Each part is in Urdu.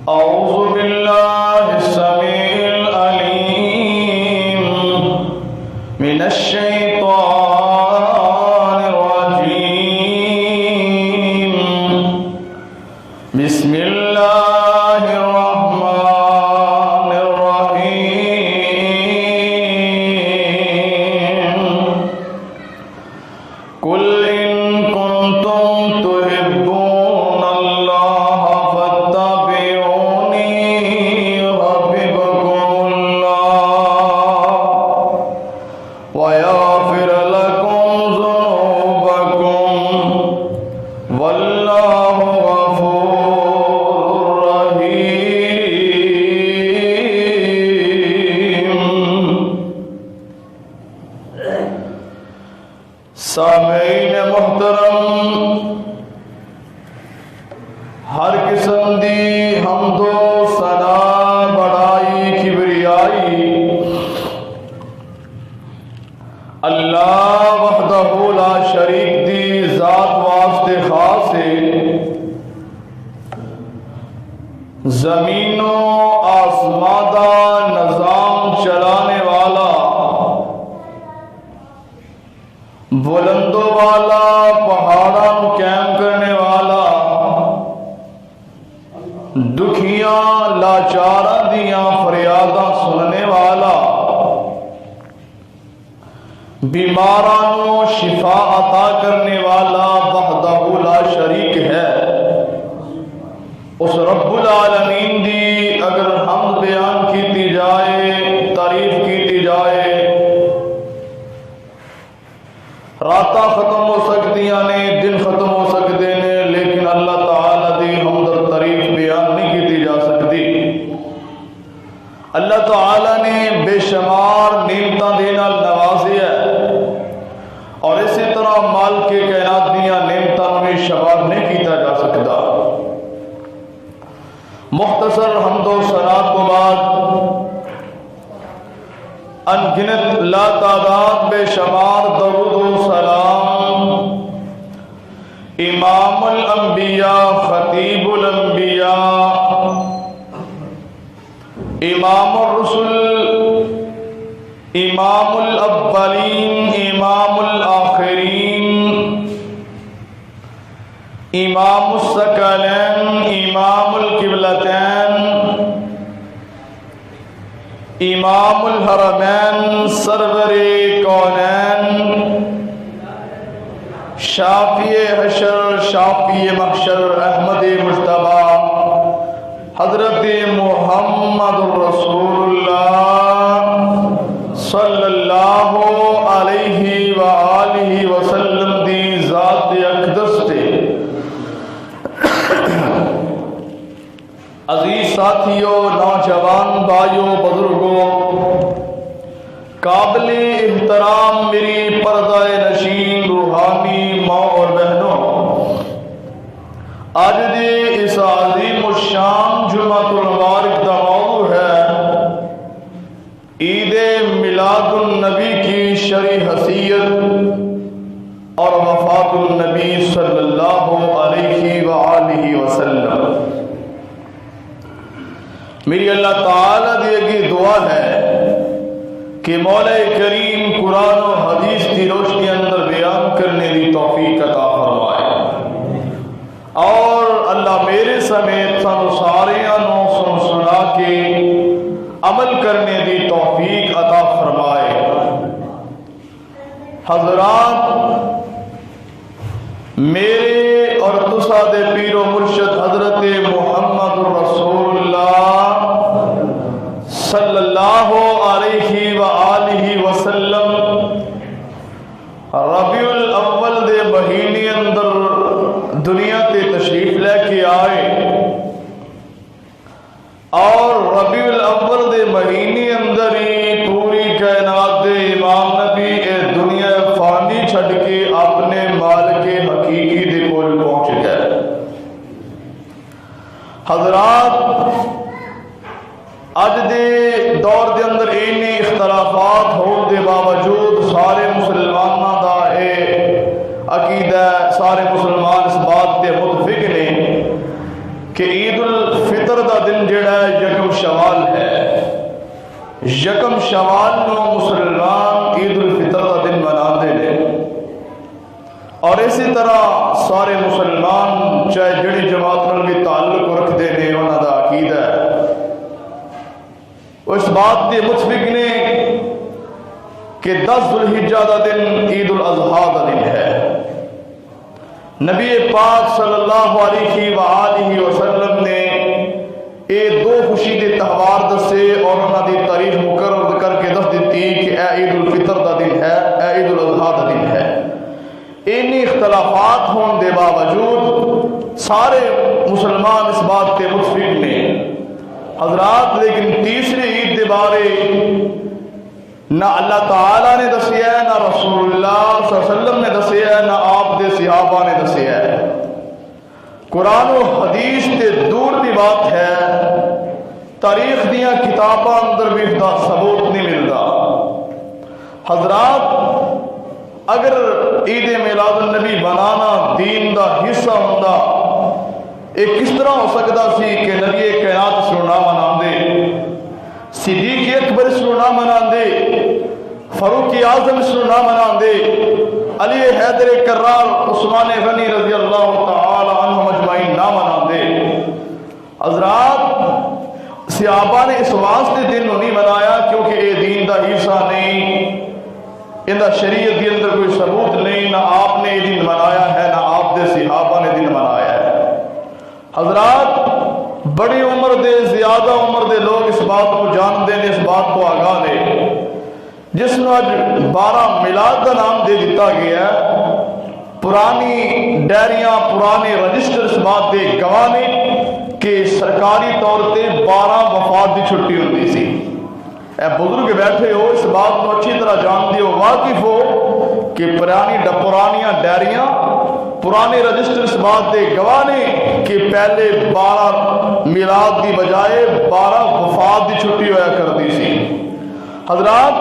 أعوذ بالله السميع العليم من الشيطان الرجيم. بسم الله الرحمن الرحيم. قل إن كنتم تحبون الله فاتبعوني يحببكم الله ويغفر لكم ذنوبكم والله غفور رحيم. سامعین محترم، ہر قسم دی حمد و ثنا بڑائی کبریائی اللہ وحدہ لا شریک دی ذات واسطے خاص ہے. زمین و آسمان دا نظام چلانے والا، بلندوں والا، پہاڑاں قائم کرنے والا، دکھیاں لاچاراں دیاں فریاداں سننے والا، بیماراں کو شفا عطا کرنے والا وحدہ لا شریک ہے. اس رب العالمین دی اگر حمد بیان کیتی جائے، تعریف کیتی جائے، راتاں ختم ہو سکتیاں نے، دن ختم ہو سکتے نے، لیکن اللہ تعالی دی حمد و تعریف بیان نہیں کیتی جا سکتی. اللہ تعالی نے بے شمار نعمتاں دے نال نوازیا ہے، اور اسی طرح مال کے کائنات دیاں نعمتاں میں شمار نہیں کیتا جا سکتا. مختصر حمد و ثنا کو بعد انگنت لا تعداد بے شمار درود و سلام امام الانبیاء، خطیب الانبیاء، امام الرسل، امام الاولین، امام الآخرین، امام الثقلین، امام القبلتین، امام الحرمین، سرور کونین، شافی حشر، شافی محشر، احمد مجتبی، حضرت محمد رسول اللہ صلی اللہ علیہ وآلہ وسلم دی ذات اقدس تے. عزیز ساتھیوں، نوجوان بھائیوں، بزرگوں، قابل احترام میری پردہ نشین روحانی ماں اور بہنوں، آج دے اس عظیم الشان جمعۃ المبارک دا موضوع ہے عید میلاد النبی کی شرعی حیثیت اور وفات النبی صلی اللہ علیہ وآلہ وسلم. میری اللہ تعالیٰ دی اگے دعا ہے کہ مولا کریم قرآن و حدیث کی روشنی اندر بیان کرنے دی توفیق عطا فرمائے، اور اللہ میرے سمیت سانو ساریاں نو سن سنا کے عمل کرنے دی توفیق عطا فرمائے. حضرات، میرے اور تسا دے پیر و مرشد حضرت محمد رسول اللہ صلی اللہ علیہ وآلہ وسلم ربیع الاول دے مہینے اندر دنیا تے تشریف لے کے آئے، اور ربیع الاول دے مہینے اندر ہی پوری کائنات دے امام نبی اے دنیا فانی چھڑ کے اپنے مالک حقیقی دے کول پہنچ گئے. حضرات، اج دے دور دے اندر اینے اختلافات ہون دے باوجود سارے مسلماناں دا عقیدہ، سارے مسلمان اس بات تے متفق نے کہ عید الفطر دا دن جڑا ہے یکم شوال ہے، یکم شوال نو مسلمان عید الفطر دا دن مناندے نے، اور اسی طرح سارے مسلمان چاہے جڑی جماعت نال بھی تعلق رکھتے ہیں انہاں دا عقیدہ ہے وہ اس بات کے متفق نے کہ 10 ذوالحجہ دا دن عید الاضحیٰ دا دن ہے۔ نبی پاک صلی اللہ علیہ وآلہ وسلم نے یہ دو خوشی دے تہوار دسے اور انہاں دی تاریخ مقرر کر کے دس دیتی کہ اے عید الفطر دا دن ہے، اے عید الاضحیٰ دا دن ہے۔ انہی اختلافات ہون دے باوجود سارے مسلمان اس بات کے متفق نے حضرات، لیکن تیسری عید دے بارے نہ اللہ تعالیٰ نے دسیا ہے، نہ رسول اللہ صلی اللہ علیہ وسلم نے دسیا ہے، نہ آپ دے صحابہ نے دسیا ہے۔ قرآن و حدیث تے دور دی بات ہے، تاریخ دیاں کتاباں اندر بھی اس دا ثبوت نہیں ملتا۔ حضرات، اگر عید میلاد النبی بنانا دین دا حصہ ہوندا، ایک کس طرح ہو سکتا سی کہ نبی کائنات اس نو نہ مناندے، صدیق اکبر اس نو نہ مناندے، فاروق اعظم اس نو نہ مناندے، علی حیدر کرار، عثمان غنی رضی اللہ تعالی عنہ مجمعین نہ مناندے۔ حضرات، صحابہ نے اس واسطے دن نو نہیں منایا کیونکہ یہ دین دا حصہ نہیں، ان دا شریعت کے اندر کوئی ثبوت نہیں، نہ آپ نے یہ دن منایا ہے نہ آپ دے صحابہ نے دن منایا ہے۔ حضرات، بڑی عمر دے زیادہ عمر دے لوگ اس بات کو جان دے، اس بات کو آگاہ دے، جس نے آج 12 میلاد کا نام دے دیتا گیا ہے۔ پرانی ڈائریاں، پرانے رجسٹر اس بات دے گواہ نے کہ سرکاری طور تے 12 وفات دی چھٹی ہوتی سی۔ اے بزرگ بیٹھے ہو، اس بات کو اچھی طرح جانتے ہو، واقف ہو کہ پرانیاں ڈائریاں، پرانے رجسٹر اس بات دے گواہ نے کہ پہلے 12 میلاد دی بجائے 12 وفات دی چھٹی ہویا کرتی سی۔ حضرات،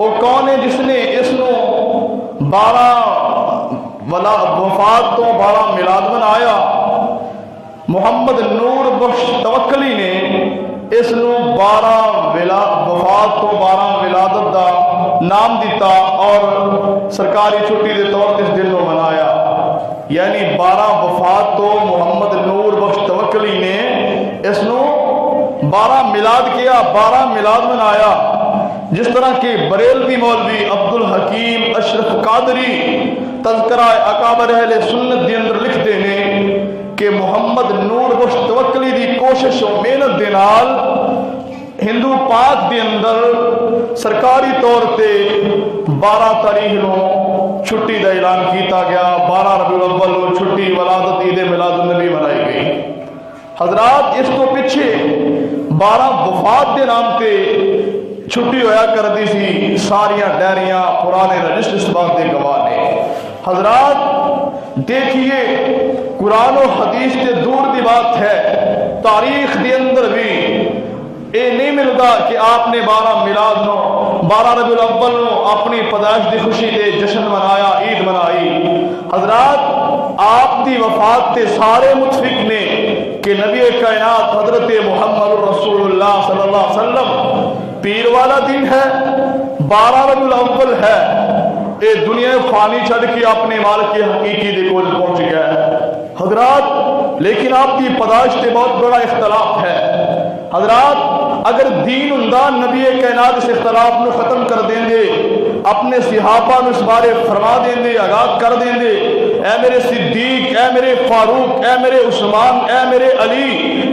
وہ کون ہے جس نے اس نو 12 وفات تو 12 میلاد بنایا؟ محمد نور بخش توکلی نے اس نو 12 وفات تو 12 ولادت دا نام دیتا اور سرکاری چھٹی دے طور تے اس دن کو منایا۔ یعنی 12 وفات تو محمد نور بخش توکلی نے اس نو 12 میلاد کیا، 12 میلاد منایا۔ جس طرح کہ بریلوی مولوی عبد الحکیم اشرف قادری تذکرہ اکابر اہل سنت دے اندر لکھتے ہیں کہ محمد نور بخش توکلی دی کوشش و محنت دے نال ہندو پاک دے اندر سرکاری طور تے 12 تاریخ نو چھٹی دا اعلان کیتا گیا، 12 ربیع الاول نو چھٹی ولادت عید میلاد النبی منائی گئی۔ حضرات، اس کو پیچھے 12 وفات دے نام تے چھٹی ہویا کرتی سی، ساریاں ڈائریاں، پرانے رجسٹر اس بات دے گواہ نے۔ حضرات، دیکھیے قرآن و حدیث سے دور دی بات ہے، تاریخ دے اندر بھی یہ نہیں ملتا کہ آپ نے 12 میلاد نو 12 ربیع الاول نو اپنی پیدائش دی خوشی دے جشن منایا، عید منائی۔ حضرات، آپ دی وفات تے سارے متفق نے کہ نبی کائنات حضرت محمد رسول اللہ صلی اللہ علیہ وسلم پیر والا دن ہے، 12 ربیع الاول ہے، اے دنیا فانی چھڑ کے اپنے مالک حقیقی دے کول پہنچ گیا ہے۔ حضرات، لیکن آپ کی پیدائش سے بہت بڑا اختلاف ہے۔ حضرات، اگر دین ہوندا نبی کائنات اس اختلاف کو ختم کر دیں دے، اپنے صحابہ میں اس بارے فرما دیں دے، آگاہ کر دیں دے، اے میرے صدیق، اے میرے فاروق، اے میرے عثمان، اے میرے علی،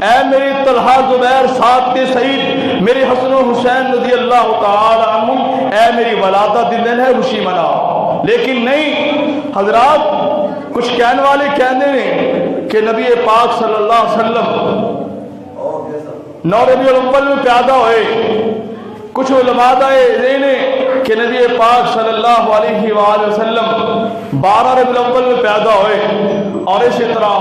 اے میرے طلحہ زبیر سعد سعید، میرے حسن و حسین رضی اللہ تعالی عنہ، اے میری ولادت دن ہے، خوشی مناؤ۔ لیکن نہیں حضرات، کچھ کہنے والے کہتے ہیں کہ نبی پاک صلی اللہ علیہ وسلم 9 ربیع الاول میں پیدا ہوئے، کچھ علماء ذہن کہ نبی پاک صلی اللہ علیہ وآلہ وسلم 12 ربیع الاول میں پیدا ہوئے، اور اسی طرح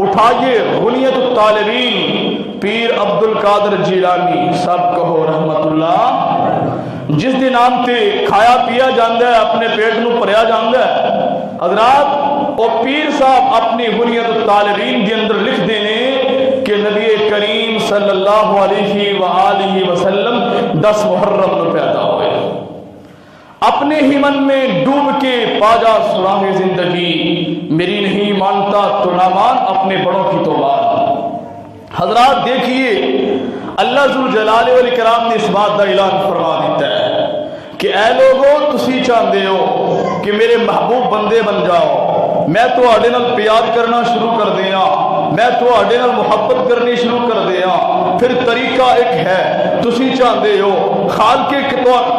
اٹھائیے غنیت الطالبین پیر عبد القادر جیلانی سب کہو رحمت اللہ، جس دے نام تے کھایا پیا جاندہ ہے، اپنے پیٹ نو پریا جاندہ ہے۔ حضرات، وہ پیر صاحب اپنی غنیت الطالبین کے اندر لکھ دینے نبی کریم صلی اللہ علیہ وآلہ وسلم 10 محرم میں پیدا ہوئے. اپنے ہی من میں ڈوب کے پاجا سراغ زندگی میری نہیں مانتا تو نہ مان اپنے بڑوں کی تو مان. حضرات دیکھیے اللہ ذوالجلال والاکرام نے اس بات کا اعلان فرما دیتا ہے کہ اے لوگو تسی چاہتے ہو کہ میرے محبوب بندے بن جاؤ, میں تواڈے نال پیار کرنا شروع کر دیاں, میں تواڈے نال محبت کرنی شروع کر دیاں. پھر طریقہ ایک ہے, تسی چاہتے ہو خالق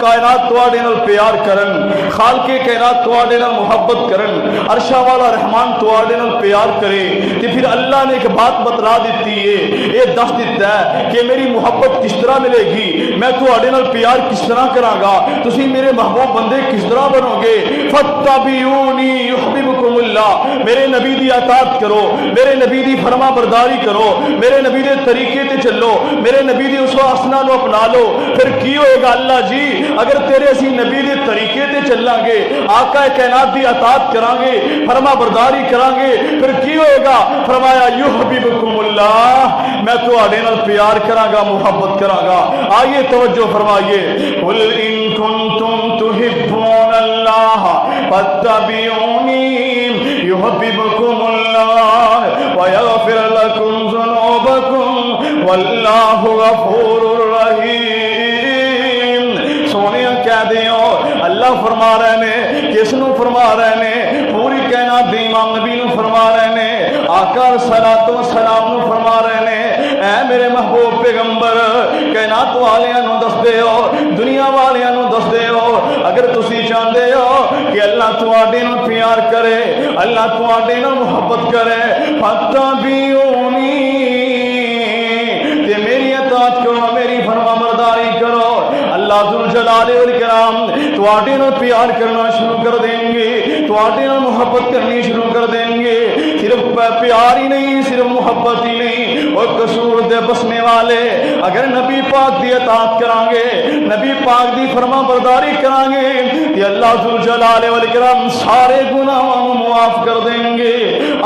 کائنات تواڈے نال پیار کرن, خالق کائنات تواڈے نال محبت کرن, عرشا والا رحمان تواڈے نال پیار کرے, تے پھر اللہ نے ایک بات بتلا دیتی ہے, یہ دس دیتا ہے کہ میری محبت کس طرح ملے گی, میں تواڈے نال پیار کس طرح کراں گا, تسی میرے محبوب بندے کس طرح بنو گے. فاتبعونی یحببکم اللہ, میرے نبی دی اطاعت کرو, میرے نبی دی فرما برداری کرو, میرے نبی دے طریقے تے چلو, میرے نبی دی اسوہ حسنہ نو اپنا لو. پھر کی ہوئے گا اللہ جی اگر تیرے اسی نبی دے طریقے تے چلیں گے, آقا کائنات دی اطاعت کریں گے, فرما برداری کریں گے, پھر کی ہوئے گا. فرمایا یحببکم اللہ, میں تواڈے نال پیار کراں گا, محبت کراں گا. آئیے توجہ فرمائیے, قل ان کنتم تحبون اللہ فاتبعونی یحببکم اللہ ویغفر لکم ذنوبکم واللہ غفور رحیم. سونیا کہہ دیو اللہ فرما رہے نے, کس نو فرما رہے نے, پوری کائنات دی امام نبی نو فرما رہے نے, آقا صلوات و سلام نو فرما رہے نے, اے میرے محبوب پیغمبر کائنات والیاں نو دس دیو, دنیا والیاں نو دس دیو, اگر تسی چاہتے ہو کہ اللہ تواڈے نال پیار کرے, اللہ تواڈے نال محبت کرے, فاتبعونی, تے میری اطاعت کرو, میری فرما برداری کرو, اللہ ذوالجلال والاکرام تواڈے نال پیار کرنا شروع کر دیں گے, تواڈے نال محبت کرنی شروع کر دیں گے. صرف پیار ہی نہیں, صرف محبت ہی نہیں, اور قصور دے بسنے والے اگر نبی پاک دی اطاعت کریں گے, نبی پاک دی فرما برداری کریں گے, یہ اللہ ذوالجلال والاکرام سارے گناہاں نو معاف کر دیں گے.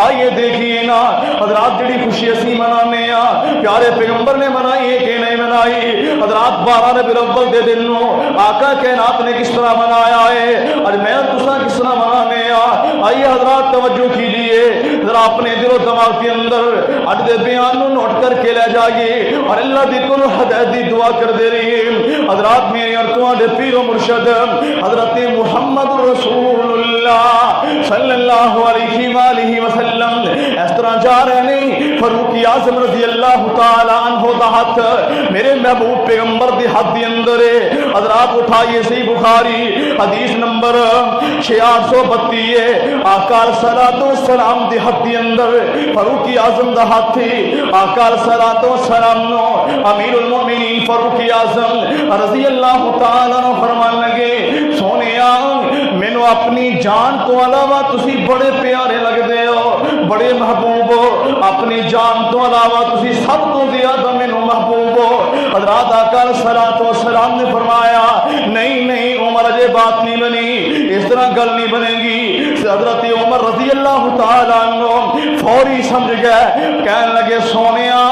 آئیے دیکھیے نا حضرات, جڑی خوشی اسی منانے ہاں پیارے پیغمبر نے منائی ہے کہ نہیں منائی. حضرات 12 ربیع الاول دے دن نو آقا کائنات نے کس طرح منایا ہے, اور میں تساں کس طرح منانے ہاں. آئیے حضرات توجہ کیجیے, ذرا اپنے دل و دماغ کے اندر اج دے بیان نو نوٹ کر کے لے جائیے, اور اللہ دی کل ہدایت دی دعا کر دے رہی ہے. حضرات میرے اور تواڈے پیر و مرشد حضرت محمد رسول اللہ صلی اللہ علیہ وآلہ وسلم اس طرح جا رہے نہیں, فاروق اعظم رضی اللہ تعالی عنہ دا ہاتھ میرے محبوب پیغمبر دی ہاتھ دی اندر ہے. حضرات اٹھائیے صحیح بخاری حدیث نمبر 6832 ہے, آقا صلوات و سلام دی ہاتھ دی اندر فاروق اعظم دا ہاتھ تھی. آقا صلوات و سلام نو امیر المومنین فاروق اعظم رضی اللہ تعالی عنہ فرمان لگے, سونیا مینوں اپنی جان تو علاوہ تسی بڑے پیارے لگدے ہو, بڑے محبوب ہو, اپنی جان تو علاوہ تسی سب تو زیادہ مینوں محبوب ہو. حضرات آقا صلوات و سلام نے فرمایا نہیں نہیں عمر اجے بات نہیں بنی, اس طرح گل نہیں بنے گی. حضرت عمر رضی اللہ تعالی عنہ فوری سمجھ گئے, کہنے لگے سونیا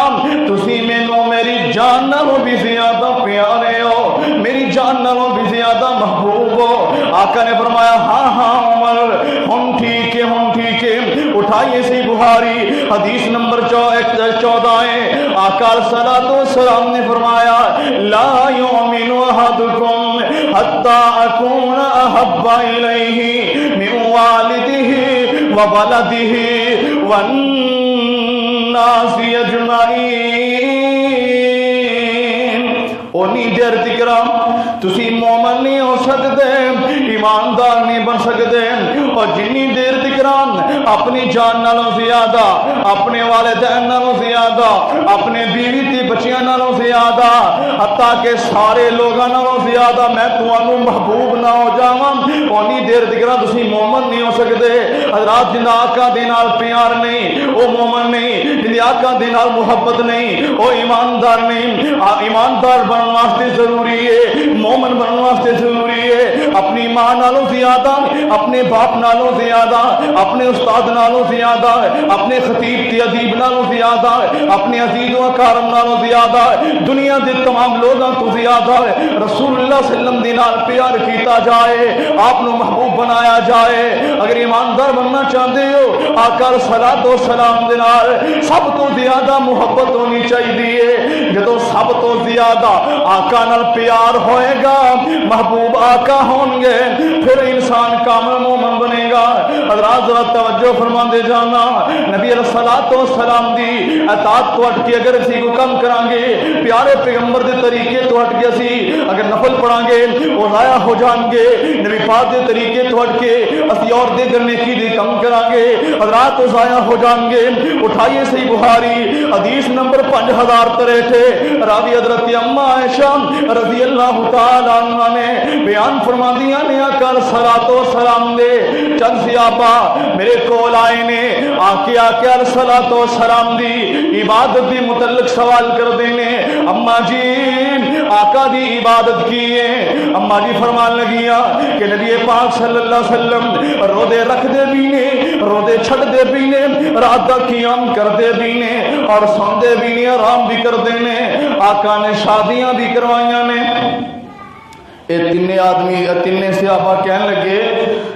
تسی مینوں میری جان نالوں بھی زیادہ پیارے ہو, میری جان نالوں بھی زیادہ محبوب ہو. آقا نے فرمایا ہاں ہاں عمر, ہم ٹھیک ہے, ہم ٹھیک ہے. اٹھائیے سی بخاری حدیث نمبر 14 ہے, آقا صلوات و سلام نے فرمایا لا یؤمن احدکم حتی اکون احب الیہ من والدہ وولدہ والناس اجمعین. اونی دیر تکرام تسی مومن نہیں ہو سکتے, ایماندار نہیں بن سکتے, اور جنی دیر تکرام اپنی جان نالوں زیادہ, اپنے والدین نالوں زیادہ, اپنے بیوی تے بچیاں نالوں زیادہ, حتیٰ کہ سارے لوگاں نالوں زیادہ میں تانوں محبوب نہ ہو جاواں, اونی دیر تکرام تسی مومن نہیں ہو سکتے. حضرات جنہ آقا دے نال پیار نہیں وہ مومن نہیں, جنہ آقا دے نال محبت نہیں وہ ایماندار نہیں. ایماندار بننے واسطے ضروری ہے مومن بننے واسطے ضروری ہے اپنی ماں نالوں زیادہ, اپنے باپ نالوں زیادہ, اپنے استاد نالوں زیادہ, اپنے خطیب تے ادیب نالوں زیادہ, اپنے عزیز و اکرام نالوں زیادہ, دنیا دے تمام لوگاں تو زیادہ رسول اللہ صلی اللہ علیہ وسلم دے نال پیار کیتا جائے, آپ نو محبوب بنایا جائے. اگر ایماندار بننا چاہتے ہو آقا صلوات و سلام دے نال سب تو زیادہ محبت ہونی چاہیے. جدو سب تو زیادہ آقا نال پیار ہوئے گا, محبوب آقا ہوں گے, پھر انسان کامل مومن بنے گا. حضرات ذرا توجہ فرما دے جانا, نبی علیہ الصلوۃ والسلام دی اطاعت تو ہٹ کے اگر اسی کو کم کران گے, پیارے پیغمبر دے طریقے تو ہٹ کے اسی اگر نفل پڑھان گے وہ ضائع ہو جان گے. نبی پاک دے طریقے تو ہٹ کے اسی اور دے کرنے کی دی کم کران گے, حضرات تو ضائع ہو جان گے. اٹھائیے صحیح بخاری حدیث نمبر 5063, راوی حضرت اما عائشہ رضی اللہ تعالی عنہ نے بیان فرما دیا نے آقا صلوات و سلام دے چند صحابہ میرے کول آئے نے, آقا صلوات و سلام دی عبادت دی متعلق سوال کر دینے. اما جی آقا دی عبادت کی ہے. اما جی فرمان لگیا کہ نبی پاک صلی اللہ علیہ وسلم روزے رکھ دے بھی نے, روزے چھڑ دے بھی نے, رات کا قیام کر دے بھی نے, اور سن دے بھی نے, آرام بھی کر دے نے. آقا نے شادیاں بھی کروائیاں نے. اے تینے آدمی تینے صحابہ کہنے لگے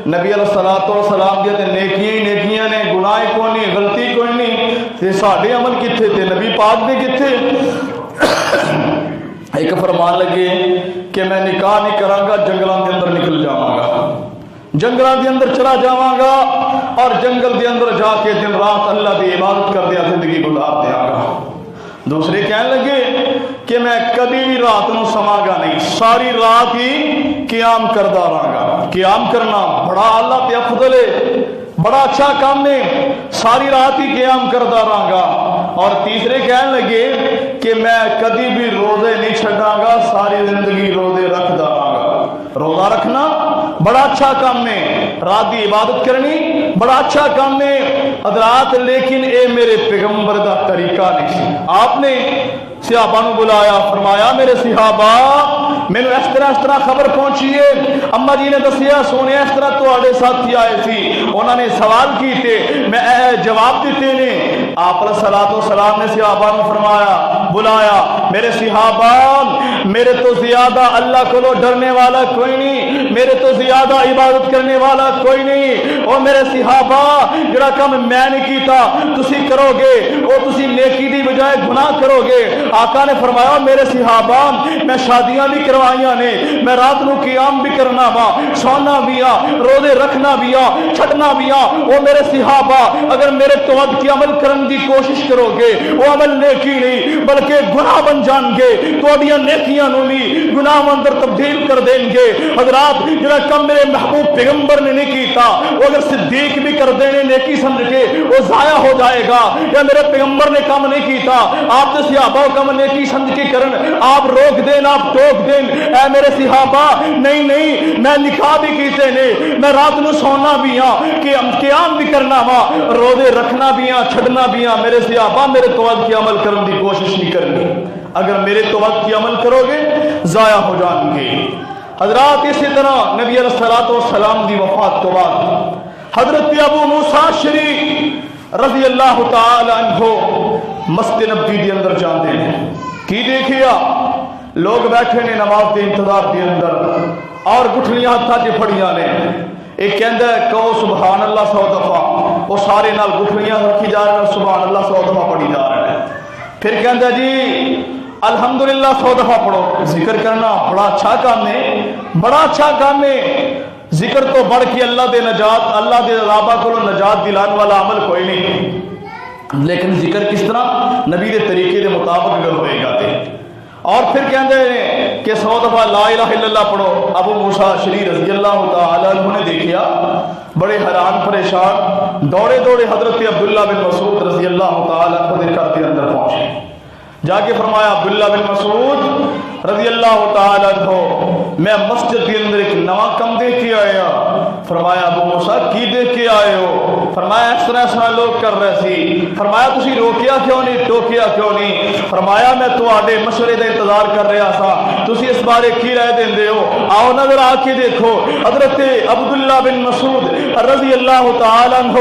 نبی علیہ الصلوۃ والسلام دی تے نیکیاں ہی نیکیاں نے, گناہ کوئی نہیں, غلطی کوئی نہیں, تے ساڈے عمل کتھے تے نبی پاک دے کتھے. ایک فرمان لگے کہ میں نکاح نہیں کراں گا, جنگلاں دے اندر نکل جاواں گا, جنگلاں دے اندر چلا جاواں گا, اور جنگل دے اندر جا کے دن رات اللہ دی عبادت کر دیا زندگی گزار دیاں گا. دوسرے کہنے لگے کہ میں کبھی بھی رات نو سماں گا نہیں, ساری رات ہی قیام کردا رہاں گا. قیام کرنا بڑا اعلیٰ تے افضل ہے, بڑا اچھا کام ہے, ساری رات ہی قیام کردا رہاں گا. اور تیسرے کہنے لگے کہ میں کبھی بھی روزے نہیں چھڈاں گا, ساری زندگی روزے رکھدا رہاں گا. روزہ رکھنا بڑا اچھا کام ہے, رات کی عبادت کرنی بڑا اچھا کام ہے حضرات, لیکن اے میرے پیغمبر دا طریقہ نہیں. آپ نے صحابہ نو بلایا, فرمایا میرے صحابہ میں نے اس طرح خبر پہنچی ہے, اما جی نے دسیا سونے اس طرح تواڈے ساتھی آئے سی, انہوں نے سوال کیتے, میں جواب دیتے نے. آپ علیہ الصلوۃ والسلام نے صحابہ نو فرمایا, بلایا, میرے صحابہ میرے تو زیادہ اللہ کو ڈرنے والا کوئی نہیں, میرے تو زیادہ عبادت کرنے والا کوئی نہیں. اور میرے صحابہ جڑا کام میں نے کیتا تسی کرو گے, اور تسی نیکی دی بجائے گناہ کرو گے. آقا نے فرمایا میرے صحابہ میں شادیاں بھی کروائیاں نے, میں رات نو قیام بھی کرنا وا, سونا بھی آ, روزے رکھنا بھی آ, چھٹنا بھی آ. وہ میرے صحابہ اگر میرے توحید کی عمل کرن دی کوشش کرو گے وہ عمل نیکی نہیں بلکہ گناہ بن جان گے, تواڈیاں نیکیاں نو بھی گناہ اندر تبدیل کر دیں گے. حضرات جڑا کم میرے محبوب پیغمبر نے نہیں کیتا وہ اگر صدیق بھی کر دینے نیکی سمجھ کے وہ ضائع ہو جائے گا. یا میرے پیغمبر نے کام نہیں کیتا آپ کے صحابہ کم نیکی سمجھ کے کرن, آپ روک دین, آپ ٹوک دین. اے میرے صحابہ نہیں نہیں, میں نکاح بھی کیتے نے, میں رات نو سونا بھی ہاں, کہ قیام بھی کرنا وا, روزے رکھنا بھی ہاں, چھڈنا بھی ہاں. میرے صحابہ میرے توحید کی عمل کرن دی کوشش نہیں کرنی, اگر میرے توحید کی عمل کرو گے ضائع ہو جان گے. حضرات اسی طرح نبی علیہ الصلوۃ والسلام دی وفات تو بعد حضرت ابو موسیٰ شریف رضی اللہ تعالی عنہ مسجد نبوی دے اندر جاندے ہیں. کی دیکھیا لوگ بیٹھے نے نماز کے انتظار دے اندر, اور گٹھلیاں ہاتھاں چ پھڑیاں نے. ایک کہندا ہے کہو سبحان اللہ 100 دفعہ, وہ سارے نال گٹھلیاں رکھی جا رہے ہیں, سبحان اللہ 100 دفعہ پڑھی جا رہے ہیں. پھر کہندا جی الحمدللہ 100 دفعہ پڑھو. ذکر کرنا بڑا اچھا کام ہے, بڑا اچھا کام ہے. ذکر تو بڑھ کے اللہ دے نجات, اللہ دے عذابہ کو نجات دلان والا عمل کوئی نہیں, لیکن ذکر کس طرح نبی دے طریقے دے مطابق اگر ہوئے گا تے. اور پھر کہندے ہیں کہ 100 دفعہ لا الہ الا اللہ پڑھو. ابو موسیٰ شریف رضی اللہ تعالی عنہ نے دیکھیا, بڑے حیران پریشان, دوڑے دوڑے حضرت عبداللہ بن مسعود رضی اللہ تعالی عنہ کے گھر کے اندر پہنچے. جا کے فرمایا عبداللہ بن مسعود رضی اللہ تعالی عنہ, میں مسجد کے اندر ایک نواں کم دے کے آیا. فرمایا ابو موسیٰ کی دیکھ کے آئے ہو؟ فرمایا اس طرح لوگ کر رہے سی۔ فرمایا تسی روکیا کیوں نہیں، ٹوکیا کیوں نہیں؟ فرمایا میں تواڈے مشورے دا انتظار کر رہا سا، تسی اس بارے کی رائے دیندے ہو؟ آؤ نظر آ کے دیکھو۔ حضرت عبداللہ بن مسعود رضی اللہ تعالی عنہ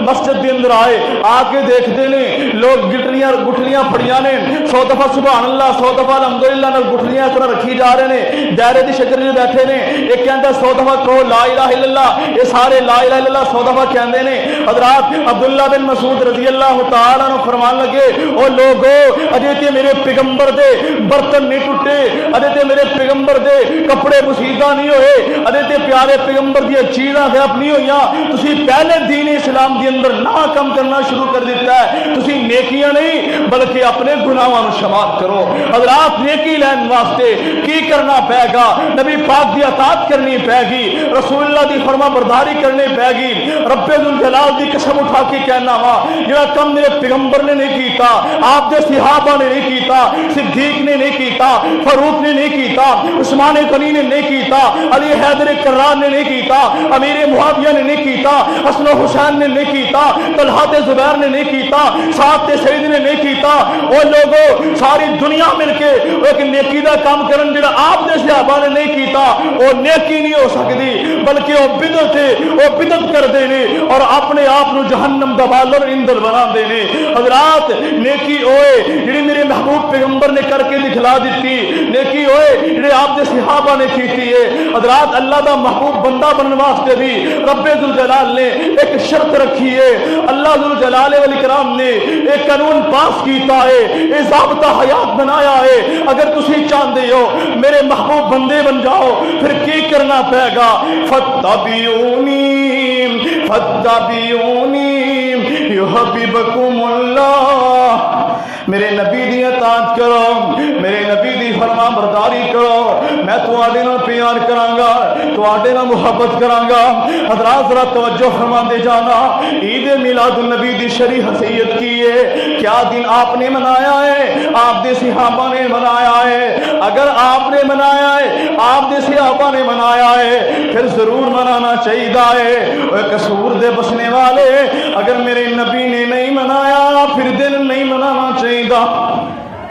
مسجد دے اندر آئے، آ کے دیکھتے نے لوگ گٹھلیاں پھڑیاں نے، 100 دفعہ سبحان اللہ 100 دفعہ الحمدللہ نال گٹھلیاں اس طرح رکھی جا رہے نے، دائرے دی شکل وچ بیٹھے نے، ایک کہندا 100 دفعہ کہو لا الہ الا اللہ، یہ سارے لا الہ الا اللہ 100 دفعہ کہندے نے۔ حضرات عبداللہ بن مسعود رضی اللہ تعالیٰ عنہ فرمان لگے، او لوگو اجے تے میرے پیغمبر دے برتن نہیں ٹوٹے، اجے تے میرے پیغمبر دے کپڑے بوسیدہ نہیں ہوئے، اجے تے پیارے پیغمبر دی چیزاں غائب نہیں ہوئیاں، تسی پہلے دین اسلام دے اندر نہ کم کرنا شروع کر دیتا ہے، تسی نیکیاں نہیں بلکہ اپنے گناہاں نوں شمار کرو۔ حضرات نیکی لین واسطے کی کرنا پے گا؟ نبی پاک دی اطاعت کرنی پے گی، رسول اللہ دی فرما برداری کرنی پے گی۔ رب ذوالجلال دی قسم اٹھا کے کہنا وا جڑا کم میرے پیغمبر نے نہیں کیتا، آپ دے صحابہ نے نہیں کیتا، صدیق نے نہیں کیتا، فاروق نے نہیں کیتا، عثمان غنی نے نہیں کیتا، علی حیدر کرار نے نہیں کیتا، امیر معاویہ نے نہیں کیتا، حسن و حسین نے نہیں کیتا، طلحہ تے زبیر نے نہیں کیتا، سعد تے سعید نے نہیں کیتا۔ او لوگو ساری دنیا مل کے ایک نیکی دا کام کرن جڑا آپ دے صحابہ نے نہیں کیتا، او نیکی نہیں ہو سکتی بلکہ وہ بدعت ہے، وہ بدعت کر دے نے اور اپنے آپ نو جہنم دا بالر ایندھن بنا دے نے۔ حضرات نیکی ہوئے جڑی میرے محبوب پیغمبر نے کر کے دکھلا دیتی، نیکی ہوئے جڑی آپ دے صحابہ نے کیتی ہے۔ حضرات اللہ دا محبوب بندہ بننے واسطے بھی رب ذوالجلال نے ایک شرط رکھی ہے، اللہ ذوالجلال والاکرام نے ایک قانون پاس کیتا ہے، یہ ضابطہ حیات بنایا ہے۔ اگر تسی چاہتے ہو میرے محبوب بندے بن جاؤ پھر کی کرنا پے گا؟ فاتبعونی یحببکم اللہ، میرے نبی دی اطاعت کرو، میرے نبی دی فرما برداری کرو، میں تواڈے نال پیار کراں گا، تواڈے نال محبت کراں گا۔ حضرات ذرا توجہ فرما دے جانا، عید میلاد النبی دی شرعی حیثیت کی ہے، کیا دن آپ نے منایا ہے؟ آپ دے صحابہ نے منایا ہے۔ اگر آپ نے منایا ہے، آپ دے صحابہ نے منایا ہے، پھر ضرور منانا چاہیے ہے۔ اے قصور دے بسنے والے، اگر میرے نبی نے نہیں منایا پھر دن نہیں منانا چاہیے۔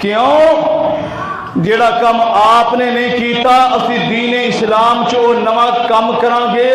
کیوں؟ جیڑا کم آپ نے نہیں کیتا اسی دین اسلام چو نواں کم کران گے،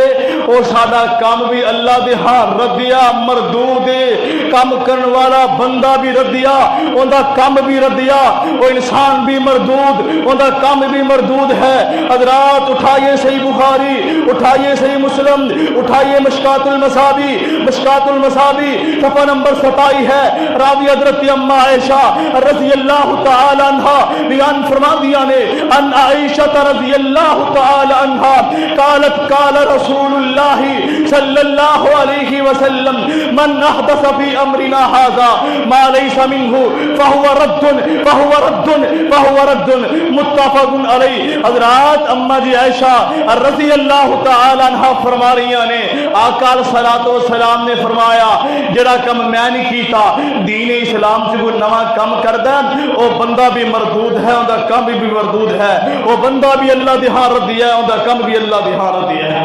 او ساڈا کم بھی اللہ دے ہاں ردیا مردود ہے، کم کرن والا بندہ بھی ردیا، اوندا کم بھی ردیا، او انسان بھی مردود، اوندا کم بھی مردود ہے۔ حضرات اٹھائیے صحیح بخاری، اٹھائیے صحیح مسلم، اٹھائیے مشکات المصابی، مشکات المصابی صفحہ نمبر 27 ہے، راوی حضرت اما عائشہ رضی اللہ تعالی عنہا بیان فرما دیا نے، ان عائشہ رضی اللہ تعالی عنہا قالت قال رسول اللہ صلی اللہ علیہ وسلم من احدث فی امرنا ھذا ما لیس منہ فہو رد فہو رد فہو رد، متفق علیہ۔ حضرات اما جی عائشہ رضی اللہ تعالی عنہا فرما رہی نے، آقا علیہ الصلوۃ والسلام نے فرمایا جڑا کم میں نہیں کیتا دین اسلام سے کوئی نواں کم کردا او بندہ بھی مردود ہے، اوندا کم بھی مردود ہے، وہ بندہ بھی اللہ دی ہاں ردی ہے، اوندا کم بھی اللہ دی ہاں ردی ہے۔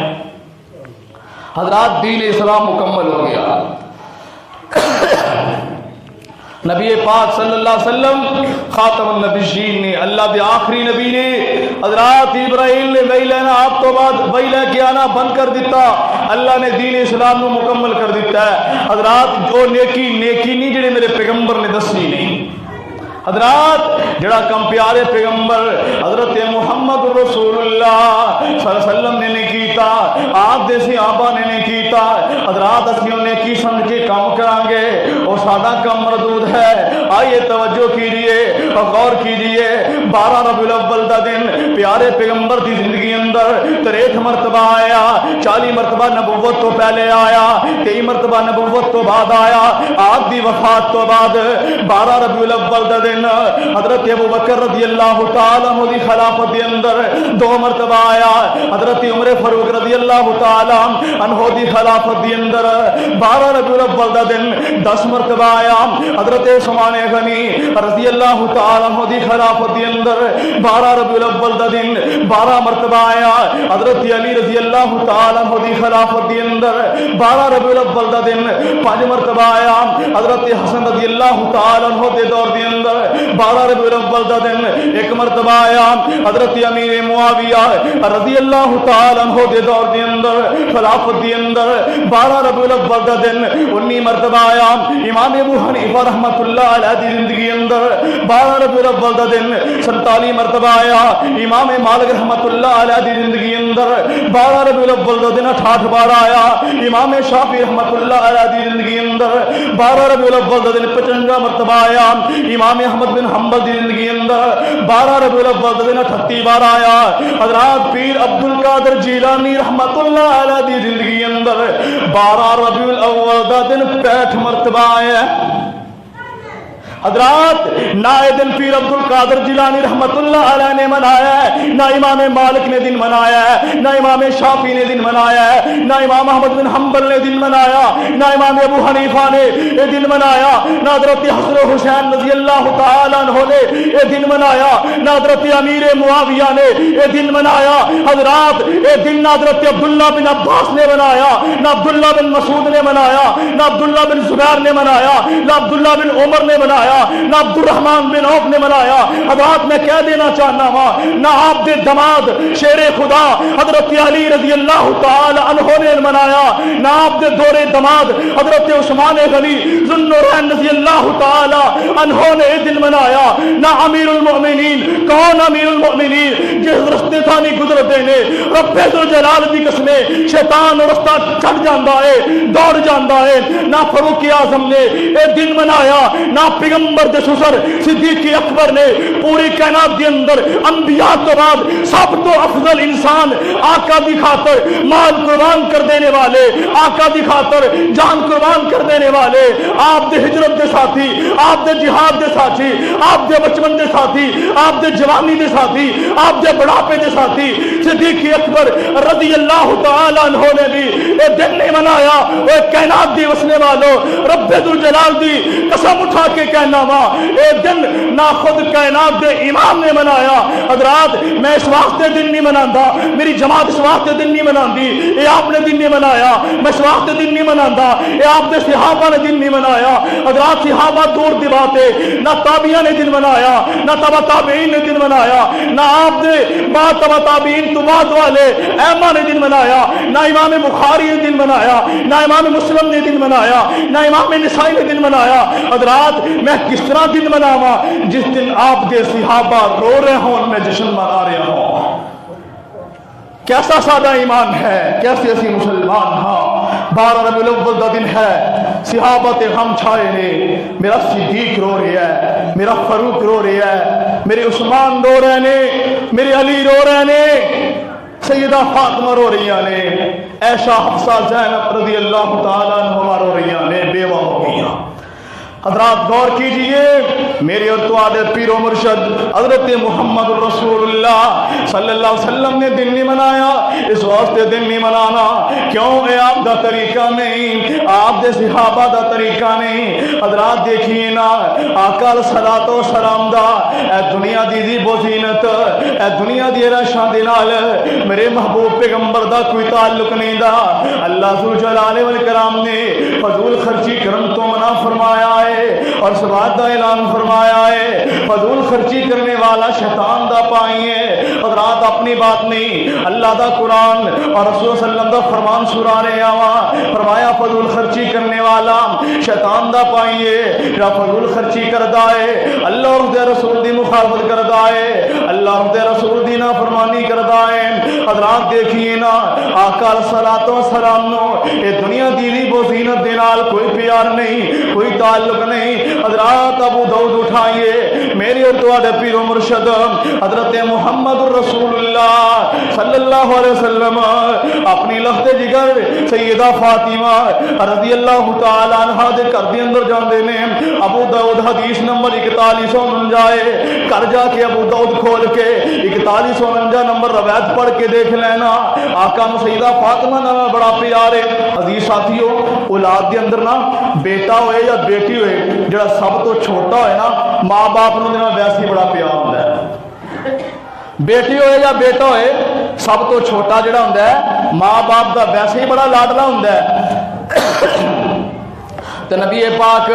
حضرات دین اسلام مکمل ہو گیا، نبی پاک صلی اللہ علیہ وسلم خاتم النبیین نے، اللہ دے آخری نبی نے، حضرات ابراہیم نے وہی لینا آپ تو بعد وہی لے کے آنا بند کر دیتا، اللہ نے دین اسلام کو مکمل کر دیتا ہے۔ حضرات جو نیکی نہیں جڑے میرے پیغمبر نے دسی نہیں۔ حضرات جڑا کم پیارے پیغمبر حضرت محمد رسول اللہ صلی اللہ علیہ وسلم نے نہیں کیتا، آپ دے صحابہ نے نہیں کیتا، حضرات اسیوں نے کی سمجھ کے کام کران گے اور ساڈا کم مردود ہے۔ آئیے توجہ کیجیے اور غور کیجیے، 12 ربیع الاول دا دن پیارے پیغمبر دی زندگی اندر 63 مرتبہ آیا، 40 مرتبہ نبوت تو پہلے آیا، 23 مرتبہ نبوت تو بعد آیا، آپ دی وفات تو بعد 12 ربیع الاول دا حضرت ابو بکر رضی اللہ تعالی عنہ دی خلافت کے اندر 2 مرتبہ آیا، حضرت عمر فاروق رضی اللہ تعالی عنہ دی خلافت کے اندر 12 ربیع الاول دا دن 10 مرتبہ آیا، حضرت عثمان غنی رضی اللہ تعالی عنہ دی خلافت دے اندر 12 ربیع الاول دا دن 12 مرتبہ آیا. حضرت علی رضی اللہ تعالی عنہ دی خلافت دے اندر 12 ربیع الاول دا دن 5 مرتبہ آیا. حضرت حسن رضی اللہ تعالی عنہ دے دور دے اندر 12 ربیع الاول دا دن 1 مرتبہ آیا. حضرت امیر معاویہ رضی اللہ تعالی عنہ دے دور دے اندر خلافت دے اندر 12 ربیع الاول دا دن 19 مرتبہ آیا. امام ابو حنیفہ رحمۃ اللہ علیہ دی زندگی اندر 12 ربیع الاول دا دن 47 مرتبہ آیا. امام مالک رحمۃ اللہ علیہ دی زندگی اندر 12 ربیع الاول دا دن 68 بار آیا. امام شافعی رحمۃ اللہ علیہ دی زندگی اندر 12 ربیع الاول دا دن 55 مرتبہ آیا. امام احمد بن حنبل دی زندگی اندر 12 ربیع الاول دا دن 38 بار آیا. حضرات پیر عبد القادر جیلانی رحمۃ اللہ علیہ دی زندگی اندر 12 ربیع الاول دا دن 65 مرتبہ آیا. حضرات نہ دن پیر عبد القادر جیلانی رحمت اللہ علیہ نے منایا ہے، نہ امام مالک نے دن منایا ہے، نہ امام شافعی نے دن منایا ہے، نہ امام احمد بن حنبل نے دن منایا، نہ امام ابو حنیفہ نے یہ دن منایا، نہ حضرت حسن و حسین رضی اللہ تعالی عنہ نے یہ دن منایا، نہ حضرت امیر معاویہ نے یہ دن منایا. حضرات یہ دن نہ حضرت عبداللہ بن عباس نے منایا، نہ عبداللہ بن مسعود نے منایا، نہ عبداللہ بن زبیر نے منایا، نہ عبداللہ بن عمر نے منایا، نہ عبد الرحمن بن عوف نے منایا. حضرات میں کہہ دینا چاہنا ہوں نہ آپ دے دماد شیر خدا حضرت علی رضی اللہ تعالی عنہ نے منایا، نہ آپ دے دورے دماد حضرت عثمان غنی ذو النورین رضی اللہ تعالی عنہ نے دن منایا، نہ امیر المؤمنین. کون امیر المؤمنین؟ جس رستے تھا نہیں گزرتے نے رب ذوالجلال دی قسمیں شیطان رستہ چھٹ جاندا ہے، دوڑ جاندا ہے. نہ فاروق اعظم نے یہ دن منایا، نہ پیغمبر دے سسر صدیق اکبر نے. پوری کائنات کے اندر انبیاء تو بعد سب تو افضل انسان آقا دی خاطر مال قربان کر دینے والے، آقا دی خاطر جان قربان کر دینے والے، آپ دے ہجرت دے ساتھی، آپ دے جہاد دے ساتھی، آپ دے بچپن دے ساتھی، آپ دے جوانی دے ساتھی، آپ دے بڑھاپے دے ساتھی صدیق اکبر رضی اللہ تعالی عنہ نے بھی یہ دن نہیں منایا. وہ کائنات دی وسنے والوں رب ذوالجلال دی قسم اٹھا کے کہنا وا اے دن نہ خود کائنات دے امام نے منایا. حضرات میں اس واسطے دن نہیں مناندا، میری جماعت اس واسطے دن نہیں مناندی اے آپ نے دن نہیں منایا، میں اس واسطے دن نہیں مناندا اے آپ دے صحابہ نے دن نہیں منایا. حضرات صحابہ دور دی بات ہے، نہ تابعین نے دن منایا، نہ تبع تابعین نے دن منایا، نہ آپ دے بعد تبع تابعین تو بعد والے ائمہ نے دن منایا، نہ امام بخاری نے دن منایا، نہ امام مسلم نے دن منایا، نہ امام نسائی نے دن منایا. حضرات میں کس طرح دن مناواں جس دن آپ دے صحابہ رو رہے ہوں، میں جشن منا رہا ہوں. کیسا سادہ ایمان ہے، کیسے اسی مسلمان ہاں. 12 ربیع الاول دا دن ہے، صحابہ تے غم چھائے نے. میرا صدیق رو رہا ہے، میرا فاروق رو رہا ہے، میرے عثمان رو رہے نے، میرے علی رو رہے نے، سیدہ فاطمہ رو رہی نے، عائشہ حفصہ زینب رضی اللہ تعالیٰ عنہما رو رہی نے، بیوہ ہو گئی. حضرات غور کیجئے، میرے اور تو آدھے پیر و مرشد حضرت محمد رسول اللہ صلی اللہ علیہ وسلم نے دن نہیں منایا. اس واسطے دن نہیں منانا کیوں؟ اے آپ دا طریقہ نہیں، آپ دے صحابہ دا طریقہ نہیں. حضرات دیکھیے نا، آقا صلوات و سلام دا اے دنیا دی دی بوزینت، اے دنیا دی رشاں دے نال میرے محبوب پیغمبر دا کوئی تعلق نہیں دا. اللہ ذوالجلال والاکرام نے فضول خرچی کرن تو منع فرمایا ہے اور اس بات کا اعلان فرمایا ہے فضول خرچی کرنے والا شیطان دا پائیے. حضرات اپنی بات نہیں، اللہ دا قرآن اور رسول صلی اللہ علیہ وسلم دا فرمان سنا رہے آواں. فرمایا فضول خرچی کرنے والا شیطان دا پائیے. یا فضول خرچی کردا ہے اللہ اور دے رسول دی مخالفت کردا ہے، اللہ اور دے رسول دی نافرمانی کردا ہے. حضرات دیکھیے نا، آقا صلوات و سلام نو اے دنیا دی و زینت دے نال کوئی پیار نہیں، کوئی تعلق نہیں. حضرات ابو داؤد اٹھائیے، میرے اور تواڈے پیر و مرشد حضرت محمد رسول اللہ صلی اللہ علیہ وسلم اپنی لخت جگر سیدہ فاطمہ رضی اللہ تعالی عنہا دے گھر دے اندر جاندے نے. ابو داؤد حدیث نمبر 4149 کر جا کے ابو داؤد کھول کے 4149 نمبر روایت پڑھ کے دیکھ لینا. آقا سیدہ فاطمہ نام بڑا پیار ہے. عزیز ساتھیو، اولاد دے اندر نا بیٹا ہوئے ہوئے یا بیٹی ہوئے جڑا سب تو چھوٹا ہوئے نا ماں باپ نوں ویسے ہی بڑا پیار ہوندا ہے. بیٹی ہوئے یا بیٹا ہوئے سب تو چھوٹا جڑا ہوندا ہے ماں باپ دا ویسے ہی بڑا لاڈلا ہوندا ہے. تو نبی پاک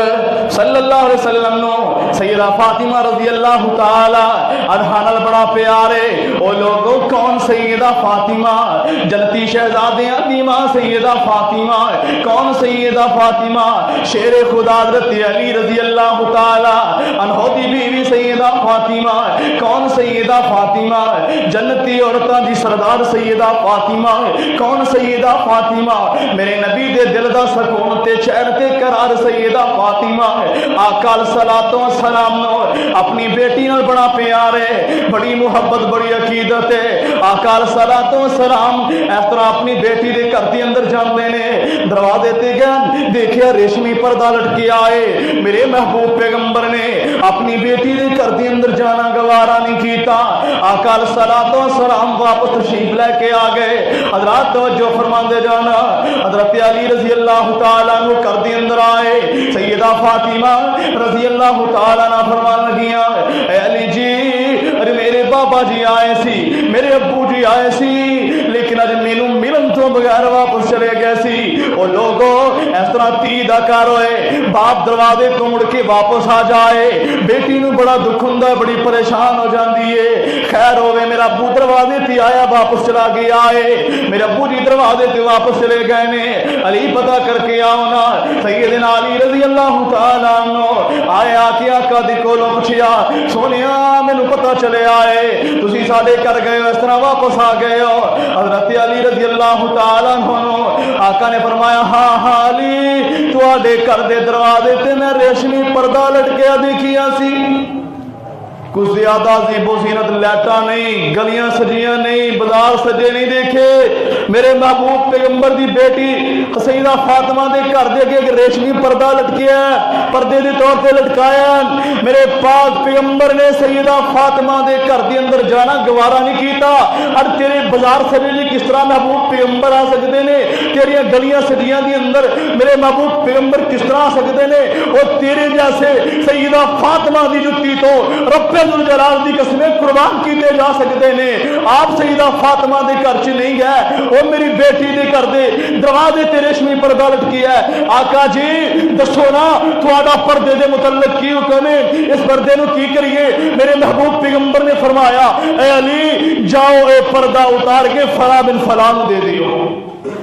صلی اللہ علیہ وسلم نو سیدہ فاطمہ رضی اللہ تعالی عنہا نال بڑا پیار ہے. او لوگوں کون سیدہ فاطمہ؟ جنتی شہزادیاں دی ماں سیدہ فاطمہ. کون سیدہ فاطمہ؟ شیر خدا حضرت علی رضی اللہ تعالی عنہ دی بیوی سیدہ فاطمہ. کون سیدہ فاطمہ؟ جنتی عورتاں دی سردار سیدہ فاطمہ. کون سیدہ فاطمہ؟ میرے نبی دے دل دا سکون تے چین تے قرار سیدہ فاطمہ ہے. آقا صلوات و سلام نو اپنی بیٹی نال بڑا پیار ہے, بڑی محبت, بڑی عقیدت ہے. آقا صلوات و سلام اس طرح اپنی بیٹی دے گھر دے اندر جاندے نے, دروازے تے گئے دیکھیا ریشمی پردہ لٹکیا ہے. میرے محبوب پیغمبر نے اپنی بیٹی دے گھر دے اندر جانا گوارا نہیں کیتا. آقا صلوات و سلام واپس تشریف لے کے آ گئے. حضرات توجہ فرماندے جانا, حضرت علی رضی اللہ تعالی عنہ گھر دے اندر آئے. سیدہ فاطمہ رضی اللہ تعالیٰ عنہ فرمان لگیاں, اے علی جی ارے میرے بابا جی آئے سی, میرے ابو جی آئے سی, لیکن اج مینوں ملن تو بغیر واپس چلے گئے سی. او لوگو اس طرح تی دا کار ہوئے, باپ دروازے تو مڑ کے واپس آ جائے, بیٹی نو بڑا دکھ ہوندا, بڑی پریشان ہو جاندی ہے. خیر ہوے میرا ابو دروازے تے آیا واپس چلا گیا ہے, میرے ابو جی دروازے تے واپس چلے گئے نے. علی پتہ کر کے آؤ نا. سیدنا علی رضی اللہ تعالیٰ عنہ آیا کہ آقا دی کولوں پوچھیا, سونیا مینوں پتہ چلے آئے تسی ساڈے گھر گئے ہو, اس طرح واپس آ گئے ہو. حضرت علی رضی اللہ تعالیٰ عنہ آقا نے فرمایا, ہاں ہاں علی تواڈے گھر دے دروازے تے میں ریشمی پردہ لٹکیا دیکھیا سی. کچھ زیادہ عجیب و زینت لیٹا نہیں, گلیاں سجیاں نہیں, بازار سجے نہیں دیکھے. میرے محبوب پیغمبر دی بیٹی سیدہ فاطمہ دے گھر دے اگے ریشمی پردہ لٹکیا, پردے دے طور تے لٹکایا. میرے پاک پیغمبر نے سیدہ فاطمہ دے گھر دے اندر جانا گوارا نہیں کیتا. اور تیرے بازار سجے جی کس طرح محبوب پیغمبر آ سکتے نے, تیریاں گلیاں سجیاں دی اندر میرے محبوب پیغمبر کس طرح آ سکتے نے. وہ تیرے جیسے سیدہ فاطمہ دی جتی تو رب جلال دی قسمیں قربان کیتے جا سکتے نے. آپ سیدہ فاطمہ دے گھر چ نہیں گئے, وہ میری بیٹی دے گھر دے دروازے تے ریشمی پردہ لٹکیا ہے. آقا جی دسو نا تہاڈا پردے دے متعلق کی حکم ہے, اس پردے نو کی کریے؟ میرے محبوب پیغمبر نے فرمایا, اے علی جاؤ اے پردہ اتار کے فلاں بن فلاں نو دے دیو,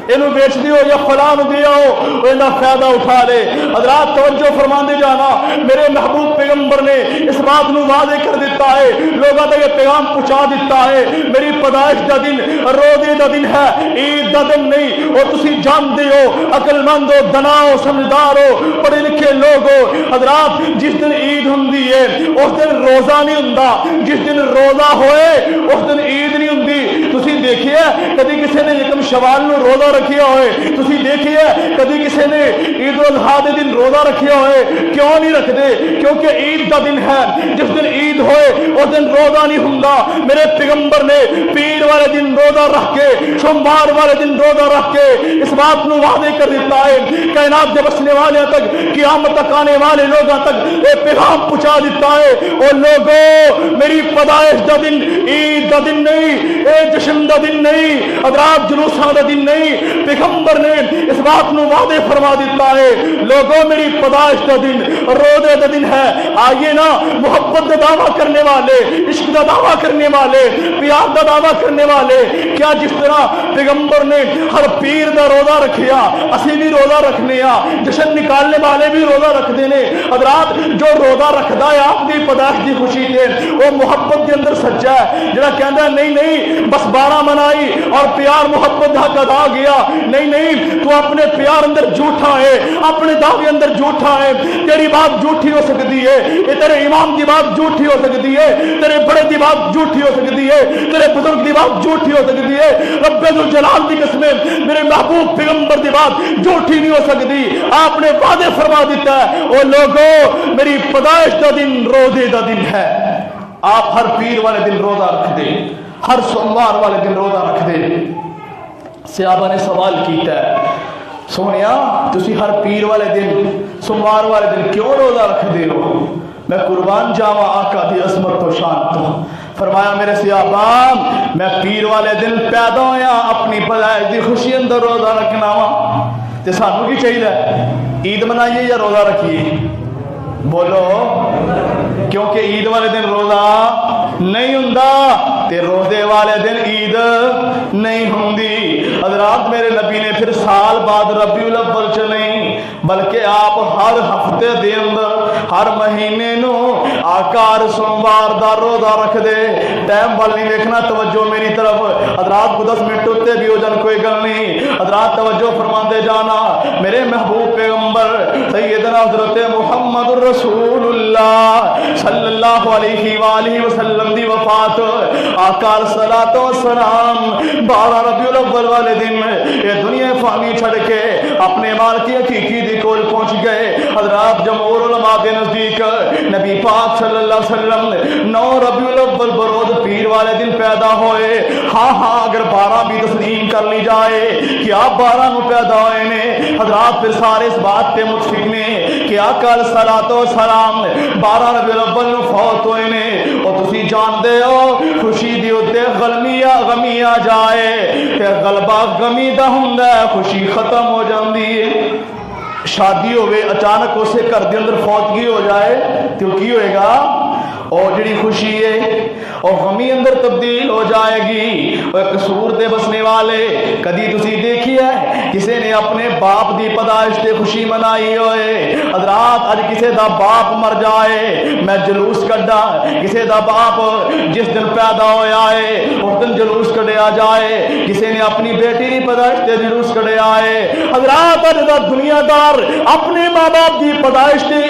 اینو بیچ دیو یا فلاں نو دیو, ایندا فائدہ اٹھا لے. حضرات توجہ فرماندے جانا, میرے محبوب پیغمبر نے اس بات نو واضح کر دیتا ہے, لوگوں تک یہ پیغام پہنچا دیتا ہے, میری پیدائش دا دن روزے دا دن ہے, عید دا دن نہیں. اور تسی جانتے ہو, عقل مند ہو, دنا ہو, سمجھدار ہو, پڑھے لکھے لوگ ہو. حضرات جس دن عید ہوندی ہے اس دن روزہ نہیں ہوندا, جس دن روزہ ہوئے اس دن عید نہیں ہوندی. تسی دیکھیے کدی کسی نے یکم شوال نو روزہ رکھیا ہوئے, تسی دیکھیے کدی کسی نے عید الاضحیٰ دے دن روزہ رکھیا ہوئے, کیوں نہیں رکھتے؟ کیونکہ عید دا دن ہے, جس دن عید ہوئے اس دن روزہ نہیں ہوندا. میرے پیغمبر نے پیر والے دن روزہ رکھ کے, سوموار والے دن روزہ رکھ کے اس بات نو واضح کر دیتا ہے, کائنات کے بسنے والے تک, قیامت تک آنے والے لوگوں تک یہ پیغام پہنچا دیتا ہے. اور لوگوں میری پیدائش دا دن عید دا دن نہیں, اے جشن دا دن نہیں, حضرات جلوساں دا دن نہیں. پیغمبر نے اس بات نو واضح فرما دیتا ہے, لوگوں میری پیدائش دا دن روزے دا دن ہے. آئیے نا محبت دا دعویٰ کرنے والے, عشق دا دعویٰ کرنے والے, پیار دا دعویٰ کرنے والے, کیا جس طرح پیغمبر نے ہر پیر دا روزہ رکھیا اسی بھی روزہ رکھنے ہاں, جشن نکالنے والے بھی روزہ رکھتے ہیں. حضرات جو روزہ رکھدا ہے آپ دی پیدائش دی خوشی تے وہ محبت دے اندر سچا ہے. جڑا کہندا ہے نہیں نہیں بس 12 منائی اور پیار محبت حق ادا گیا, نہیں نہیں تو اپنے پیار اندر جھوٹا ہے, اپنے دعوے اندر جھوٹا ہے. تیری بات جھوٹی ہو سکتی ہے, یہ تیرے امام کی بات جھوٹی ہو سکتی ہے, تیرے بڑے کی بات جھوٹی ہو سکتی ہے, تیرے بزرگ کی بات جھوٹی ہو سکتی ہے. رب ذوالجلال کی قسمیں میرے محبوب پیغمبر کی بات جھوٹی نہیں ہو سکتی. آپ نے وعدے فرما دیتا ہے, او لوگوں میری پیدائش کا دن روزے کا دن ہے. آپ ہر پیر والے دن روزہ رکھ دے, ہر سوموار والے دن روزہ رکھ دے. صحابہ نے سوال کیتا ہے, سونیا تسی ہر پیر والے دن سوموار والے دن کیوں روزہ رکھ دے ہو؟ میں قربان جاواں آقا دی عظمت تو شان تو۔ فرمایا میرے صحابہ میں پیر والے دن پیدا ہویا اپنی پیدائش دی خوشی اندر روزہ رکھنا وا۔ تے سانو کی چاہیے؟ عید منائیے یا روزہ رکھیے؟ بولو، کیونکہ عید والے دن روزہ نہیں ہوندا تے روزے والے دن عید نہیں ہوندی۔ حضرات میرے نبی نے پھر سال بعد ربیع الاول چ نہیں بلکہ آپ ہر ہفتے دے اندر ہر مہینے نو آکار سوموار دا روزہ رکھ دے۔ ٹائم وال نہیں دیکھنا، توجہ میری طرف۔ حضرات کو 10 منٹ ہوتے بھی ہو جان کوئی گل نہیں، حضرات توجہ فرماتے جانا۔ میرے محبوب پیغمبر سیدنا حضرت محمد رسول اللہ صلی اللہ علیہ وآلہ وسلم دی وفات آقا صلاۃ و سلام 12 ربیع الاول والے دن یہ دنیا فانی چھڑ کے اپنے مال کی حقیقی دی کول پہنچ گئے۔ حضرات جمہور علماء دے نزدیک نبی پاک صلی اللہ علیہ وسلم 9 ربیع الاول بروز پیر والے دن پیدا ہوئے۔ ہاں اگر 12 بھی تسلیم کر لی جائے کہ آپ 12 نو پیدا ہوئے نے، حضرات پھر سارے اس بات پہ متفق نے کہ آقا صلاۃ و سلام 12 ربیع الاول نو فوت ہوئے نے۔ اور تسی جان دے ہو خوشی دی ہوتے غمی آ جائے کہ غلبہ غمی دا ہوندا ہے، خوشی ختم ہو جاندی ہے۔ شادی ہوئے اچانک اسے گھر دے اندر فوتگی ہو جائے تو کی ہوئے گا؟ اور جڑی خوشی ہے اور غمی اندر تبدیل ہو جائے گی۔ اور قصور دے بسنے والے کدی تسی دیکھی ہے کسی نے اپنے باپ دی پیدائش تے خوشی منائی ہوئے؟ حضرات اج کسی دا باپ مر جائے میں جلوس کڈا، کسی دا باپ جس دن پیدا ہویا ہے اس دن جلوس کڈیا جائے، کسی نے اپنی بیٹی دی پیدائش تے جلوس کڈیا ہے۔ حضرات اج دا دنیا دار اپنے ماں باپ دی پیدائش تے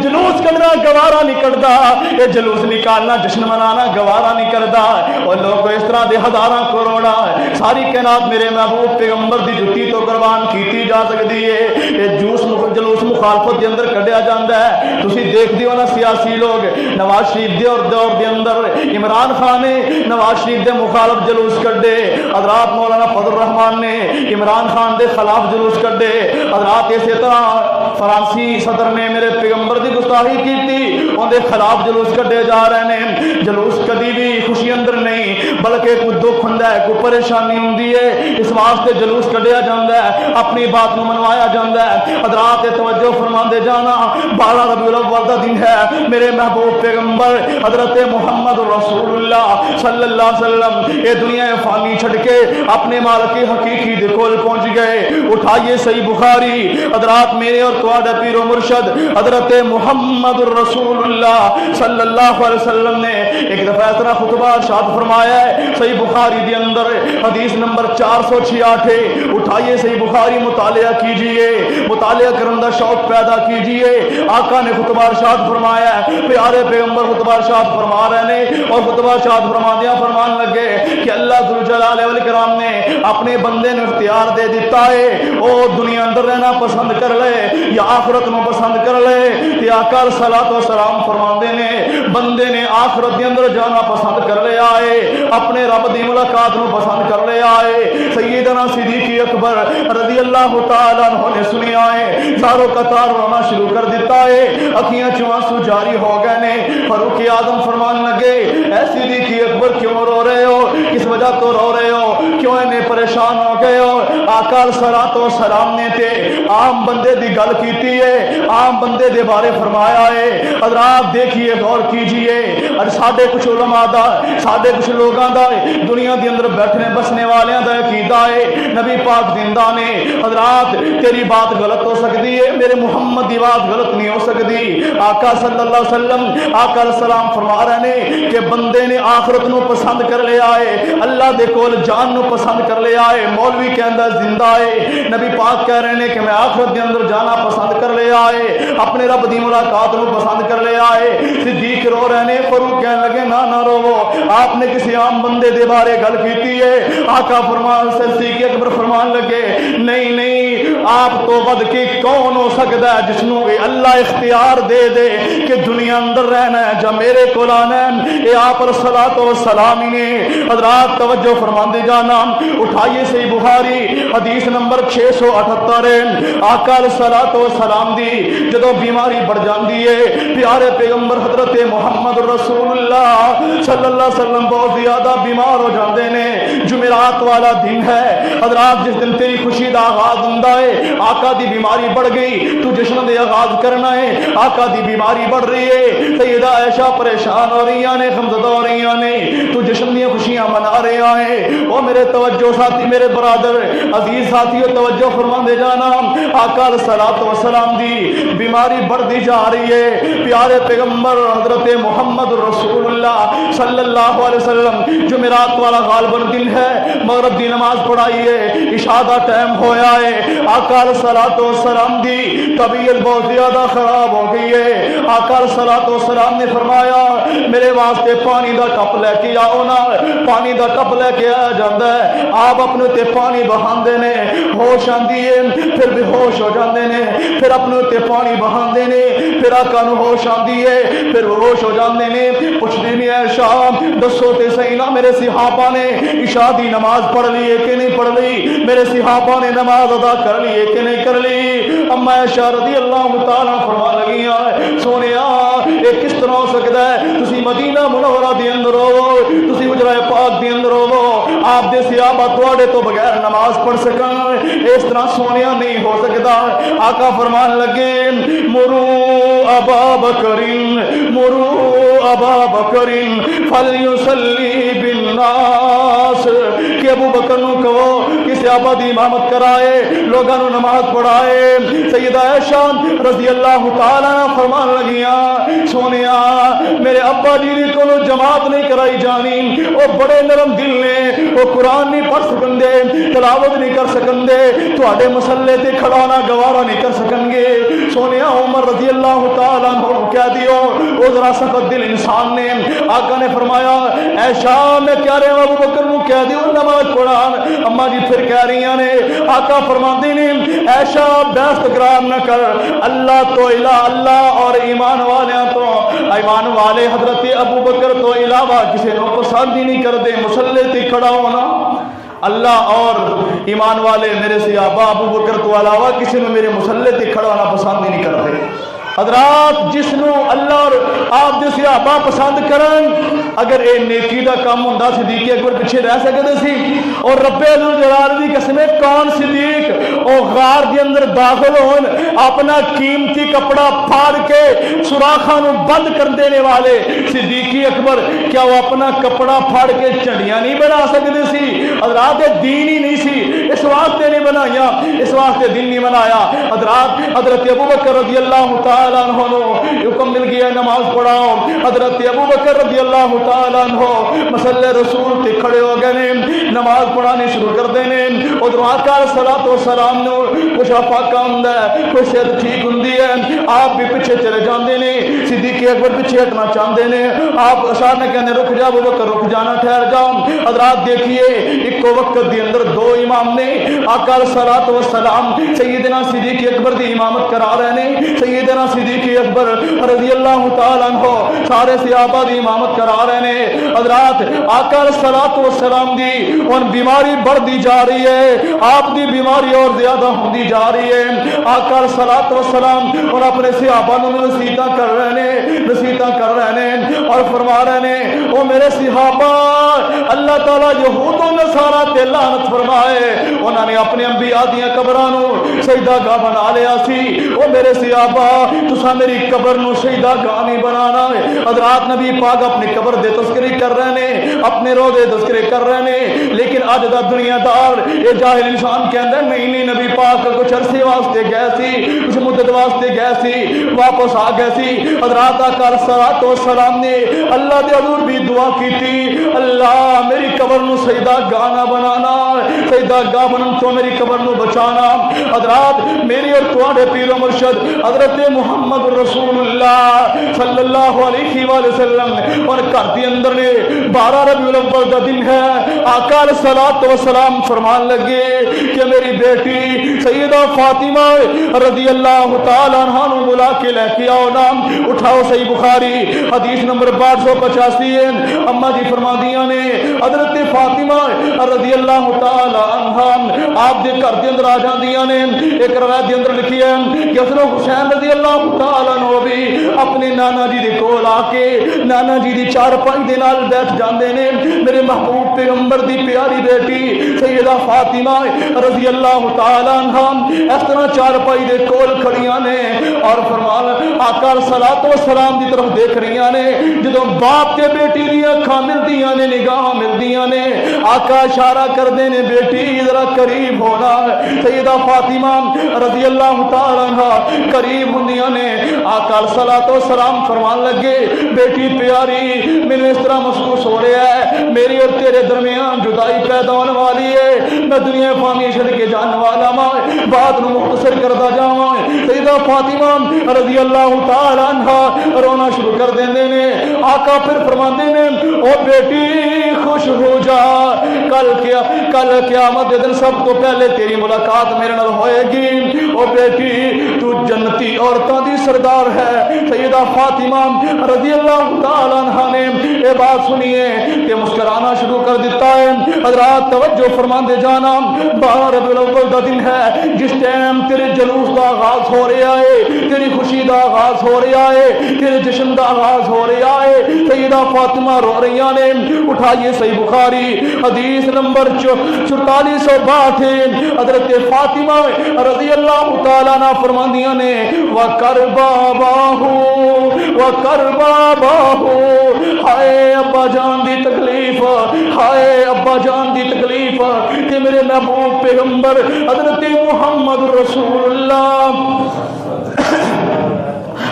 جلوس کڈنا گوارا نہیں کردا، یہ جلوس نکالنا جشن منانا گوارا نہیں کردا۔ اور لوگ اس طرح دے ہزاراں کروڑاں ساری کائنات میرے محبوب پیغمبر دی جُتی تو قربان کیتی جا سکتی ہے، یہ جلوس مخالفت دے اندر کڈیا جاندا ہے۔ تسی دیکھ دیو نا سیاسی لوگ نواز شریف دے اور دور دے اندر عمران خان نے نواز شریف دے مخالف جلوس کڈے، حضرات مولانا فضل الرحمان نے عمران خان دے خلاف جلوس کڈے، حضرات اسی طرح فرانسی صدر نے میرے پیغمبر دی گستاخی کیتی ان دے خلاف جلوس کڈے جا رہے ہیں۔ جلوس کدی بھی خوشی اندر نہیں بلکہ کوئی دکھ ہوندا ہے، کوئی پریشانی ہوندی ہے، اس واسطے جلوس کڈیا جاندا ہے، اپنی بات نو منوایا جاندا ہے۔ حضرات توجہ فرماندے جانا 12 ربیع الاول دا دن ہے، میرے محبوب پیغمبر حضرت محمد رسول اللہ صلی اللہ علیہ وسلم یہ دنیا فانی چھڑ کے اپنے مالک حقیقی دے کول پہنچ گئے۔ اٹھائیے صحیح بخاری، حضرات میرے اور تواڈا پیر و مرشد حضرت محمد رسول اللہ صلی اللہ علیہ وسلم نے ایک دفعہ اتنا خطبہ ارشاد فرمایا ہے صحیح بخاری دے اندر حدیث نمبر 486۔ اٹھائیے صحیح بخاری مطالعہ کیجئے، مطالعہ کرنے دا شوق پیدا کیجئے۔ آقا نے خطبہ ارشاد فرمایا ہے، پیارے پیغمبر خطبہ ارشاد فرما رہے ہیں اور خطبہ ارشاد فرماندیاں فرمان لگے کہ اللہ ذوالجلال والاکرام نے اپنے بندے نے اختیار دے دیتا ہے او دنیا اندر رہنا پسند کر لے یا آخرت نو پسند کر لے۔ تے آقا صلوات و سلام فرماندے نے بندے نے آخرت دے اندر جانا پسند کر لیا ہے، اپنے رب دی ملاقات نو پسند کر لیا ہے۔ سیدنا صدیق اکبر رضی اللہ تعالی عنہ نے سنیا ہے، زارو قطار رونا شروع کر دیتا ہے، اکھیاں چوں آنسو جاری ہو گئے نے۔ فاروق اعظم فرمان لگے اے صدیق اکبر کیوں رو رہے ہو، کس وجہ تو رو رہے ہو، کیوں اتنے پریشان ہو گئے ہو؟ آقا صلوات و سلام نے تے عام بندے دی گل کیتی ہے، عام بندے دے بارے فرمایا ہے۔ حضرات دیکھیے غور کیجئے، اور ساڈے کچھ علماء دا ساڈے کچھ لوگاں دا دنیا دے اندر بیٹھنے بسنے والیاں دا عقیدہ ہے نبی پاک زندہ نے۔ حضرات تیری بات غلط ہو سکتی ہے، میرے محمد دی بات غلط نہیں ہو سکتی۔ آقا صلی اللہ علیہ وسلم آقا علیہ السلام فرما رہے ہیں کہ بندے نے آخرت نو پسند کر لیا ہے، اللہ دے کول جان نو پسند کر لیا ہے۔ مولوی کہندا زندہ ہے، نبی پاک کہہ رہے ہیں کہ میں آخرت دے اندر جانا پسند کر لیا ہے، اپنے رب دی ملاقات نو پسند کر لیا ہے۔ صدیق رو رہے ہیں، فاروق کہنے لگے نہ رو، آپ نے کسی عام بندے دے بارے گل کیتی ہے۔ آقا فرمان صدیق اکبر فرمان لگے نہیں آپ تو ود کے کون ہو سکتا ہے جس نو اللہ اختیار دے دے کہ دنیا اندر رہنا ہے جا میرے کو لانا ہے؟ اے آپ پر صلاۃ و سلام ہی نے۔ حضرات توجہ فرماندے جانا، اٹھائیے صحیح بخاری حدیث نمبر 678 آقا علیہ الصلوۃ والسلام دی جدوں بیماری بڑھ جاندی ہے، پیارے پیغمبر حضرت محمد رسول اللہ صلی اللہ علیہ وسلم بہت زیادہ بیمار ہو جاندے نے۔ جمعرات والا دن ہے حضرات، جس دن تیری خوشی دا آغاز ہوندا ہے، آقا دی بیماری بڑھ گئی، تو جشن دے آغاز کرنا ہے، آقا دی بیماری بڑھ رہی ہے، سیدہ عائشہ پریشان ہو رہی ہیں، غمزدہ ہو رہی ہیں، تو جشن دی خوشیاں منا رہے ہیں۔ او میرے توجہ ساتھی، میرے برادر عزیز ساتھیو توجہ فرما دے جانا، آقا علیہ الصلوۃ والسلام دی بیماری بڑھتی جا رہی ہے۔ پیارے پیغمبر حضرت محمد رسول اللہ صلی اللہ علیہ وسلم جمعرات والا غالباً دن ہے، مغرب دی نماز پڑھائی ہے، عشاء دا ٹائم ہویا ہے، آقا علیہ الصلوۃ والسلام دی طبیعت بہت زیادہ خراب ہو گئی ہے۔ آقا علیہ الصلوۃ والسلام نے فرمایا میرے واسطے پانی دا کپ لے کے آؤ نا۔ پانی دا کپ لے کے آیا جاندہ ہے، آپ اپنے تے پانی بہاندے نے، ہوش آندی ہے پھر بے ہوش ہو جاندے نے، پھر اپنے تے پانی بہاندے نے، پھر آقا نو ہوش آندی ہے پھر ہوش ہو جاندے نے۔ پوچھدے نے عائشہ دسو تے صحیح نا میرے صحابہ نے عشاء دی نماز پڑھ لی ہے کہ نہیں پڑھ لی؟ میرے صحابہ نے نماز ادا کر لی ہے کہ نہیں کر لی؟ اما عائشہ رضی اللہ تعالیٰ فرما لگی ہیں سونیا یہ کس طرح ہو سکتا ہے؟ تسی مدینہ منورہ دی اندر ہو، تسی حجرہ پاک دی اندر ہو، آپ دے صحابہ تواڈے تو بغیر نماز پڑھ سکن، اس طرح سونیا نہیں ہو سکتا۔ آقا فرمان لگے مرو ابا بکرین، مرو ابا بکرین فلیصلی بالناس، کہ ابو بکر نو کہو کہ صحابہ دی امامت کرائے، لوگاں نو نماز پڑھائے۔ سیدہ عائشہ رضی اللہ تعالیٰ فرمان لگیاں سونیا میرے ابا جی نے کو جماعت نہیں کرائی جانی، وہ بڑے نرم دل نے، وہ قرآن نہیں پڑھ سکن دے، تلاوت نہیں کر سکن دے، تواڈے مسلے تے کھڑانا گوارا نہیں کر سکن گے۔ سونیا عمر رضی اللہ تعالیٰ عنہ کہہ دیو وہ ذرا سخت دل انسان نے۔ آقا نے فرمایا عائشہ میں کہہ رہا ہوں ابو بکر نو کہہ دیو نماز پڑھان۔ اما جی پھر کہہ رہی نے، آقا فرماندے نے عائشہ بحث تکرار نہ کر، اللہ تو الہ اللہ اور ایمان والیاں تو ایمان والے حضرت ابو بکر تو علاوہ کسی نو پسند ہی نہیں کردے مسلے تے کھڑا ہونا۔ اللہ اور ایمان والے میرے صحابہ ابو بکر تو علاوہ کسی نے میرے مسلے تے کھڑا ہونا پسند ہی نہیں کرتے۔ حضرات جس نو اللہ اور آپ دے صحابہ پسند کرن، اگر اے نیکی دا کام ہوندا صدیق اکبر پیچھے رہ سکدے سی؟ اور رب ذوالجلال دی قسم کون صدیق او غار دے اندر داخل ہون، اپنا قیمتی کپڑا پھاڑ کے سوراخاں نو بند کر دینے والے صدیق اکبر، کیا وہ اپنا کپڑا پھاڑ کے جھنڈیاں نہیں بنا سکدے سی؟ حضرات دین ہی نہیں سی، اس واسطے نہیں بنایا، اس واسطے دین نہیں بنایا۔ حضرات حضرت ابو بکر رضی اللہ تعالی عنہ حکم مل گیا نماز پڑھاؤ۔ حضرت ابو بکر رضی اللہ تعالی عنہ مسلے رسول تے کھڑے ہو گئے نے، نماز پڑھانی شروع کر دینے۔ ادھر آقا علیہ الصلوۃ والسلام نے کچھ افاقہ ہوندا ہے، کوئی صحت ٹھیک ہوندی ہے، آپ بھی پیچھے چلے جاندے نے، صدیق اکبر پیچھے ہٹنا چاہتے نے، آپ اشار نے کہنے رک جا ابو بکر رک جانا ٹھہر جاؤ۔ حضرات دیکھیے ایک وقت دی اندر دو امام نے، آقا علیہ الصلوۃ والسلام سیدنا صدیق اکبر دی امامت کرا رہے نے، سیدنا صدیق اکبر رضی اللہ تعالی عنہ سارے صحابہ دی امامت کرا رہے نے۔ حضرات آقا علیہ الصلوۃ والسلام دی اور بیماری بڑھتی جا رہی ہے، آپ دی بیماری اور زیادہ ہوتی جا رہی ہے۔ آقا علیہ الصلوۃ والسلام اور اپنے صحابہ نے نصیحتاں کر رہے نے، نصیحتاں کر رہے نے اور فرما رہے نے او میرے صحابہ اللہ تعالیٰ یہود و نصارا تے لعنت فرمائے، انہوں نے اپنے انبیاء دیاں قبراں نو سجدہ گاہ بنا لیا سی۔ او میرے صحابہ تساں میری قبر نو سجدہ گاہ نہیں بنانا ہے۔ حضرات نبی پاک اپنی قبر دے تذکرے کر رہے نے، اپنے روضے تذکرے کر رہے نے، لیکن اج دا دنیا دار یہ جاہل انسان کہندا نہیں نہیں نبی پاک کچھ عرصے واسطے گئے سی، کچھ مدت واسطے گئے سی، واپس آ گئے سی۔ حضرات آقا علیہ الصلوۃ والسلام نے اللہ دے حضور بھی دعا کی تھی، اللہ میری قبر نو سجدہ گاہ نہ بنانا، سجدہ گاہ بنن تو میری قبر نو بچانا۔ حضرات میری اور تواڈے پیر و مرشد حضرت محمد رسول اللہ صلی اللہ علیہ وآلہ وسلم اور گھر دے اندر نے 12 ربیع الاول دا دن ہے، آقا علیہ الصلوۃ والسلام فرمان لگے کہ میری بیٹی سیدہ فاطمہ رضی اللہ تعالی عنہا نو بلا کے لے کے آؤ نام اٹھاؤ۔ صحیح بخاری حدیث نمبر 1285 ہے۔ اما جی فرمادیاں نے حضرت فاطمہ رضی اللہ تعالی عنہا آپ دے گھر دے اندر آ جاندیاں نے۔ ایک روایت دے اندر لکھی ہے کہ حضرت حسین رضی اللہ تعالی عنہ بھی اپنے نانا جی دے کول آ کے نانا جی دی چارپائی دے نال بیٹھ جاندے نے۔ میرے محبوب پیغمبر دی پیاری بیٹی سیدہ فاطمہ رضی اللہ تعالی عنہا اس طرح چارپائی دے کول کھڑیاں نے اور فرمان آقا صلوات و سلام دی طرف دیکھ رہیاں نے۔ جدوں باپ تے بیٹی دی اکھاں ملدیاں نے، نگاہ ملدیاں نے، آقا اشارہ کردے نے بیٹی ذرا قریب ہونا۔ سیدہ فاطمہ رضی اللہ تعالی عنہا قریب ہوندیاں نے۔ آقا صلوات و سلام فرمان لگے بیٹی پیاری مینوں اس طرح محسوس ہو رہا ہے میری اور تیرے درمیان جدائی پیدا ہونے والی ہے، میں دنیا فانی چھڑ کے جان والا ماں، بات نو مختصر کردا جاواں۔ سیدہ فاطمہ رضی اللہ تعالی عنہا رونا شروع کر دیندے نے۔ آقا پھر فرماندے نے او بیٹی خوش ہو جا، کل قیامت دے دن سب تو پہلے تیری ملاقات میرے نال ہوئے گی۔ او بیٹی تو جنتی عورتاں دی سردار ہے۔ سیدہ فاطمہ رضی اللہ تعالی عنہا نے یہ بات سنیے کہ مسکرانا شروع کر دیتا ہے۔ حضرات توجہ فرماندے جانا، 12 ربیع الاول دا دن ہے جس ٹائم تیرے جلوس دا آغاز ہو رہا ہے، تیری خوشی دا آغاز ہو رہا ہے، تیرے جشن دا آغاز ہو رہا ہے۔ سیدہ فاطمہ رو رہی نے۔ اٹھائیے صحیح بخاری حدیث نمبر 4462 حضرت فاطمہ رضی اللہ تعالیٰ عنہ فرماندیاں نے وَقَرْبَا بَاهُ ہائے ابا جان دی تکلیف، ہائے ابا جان دی تکلیف کہ میرے محبوب پیغمبر حضرت محمد رسول اللہ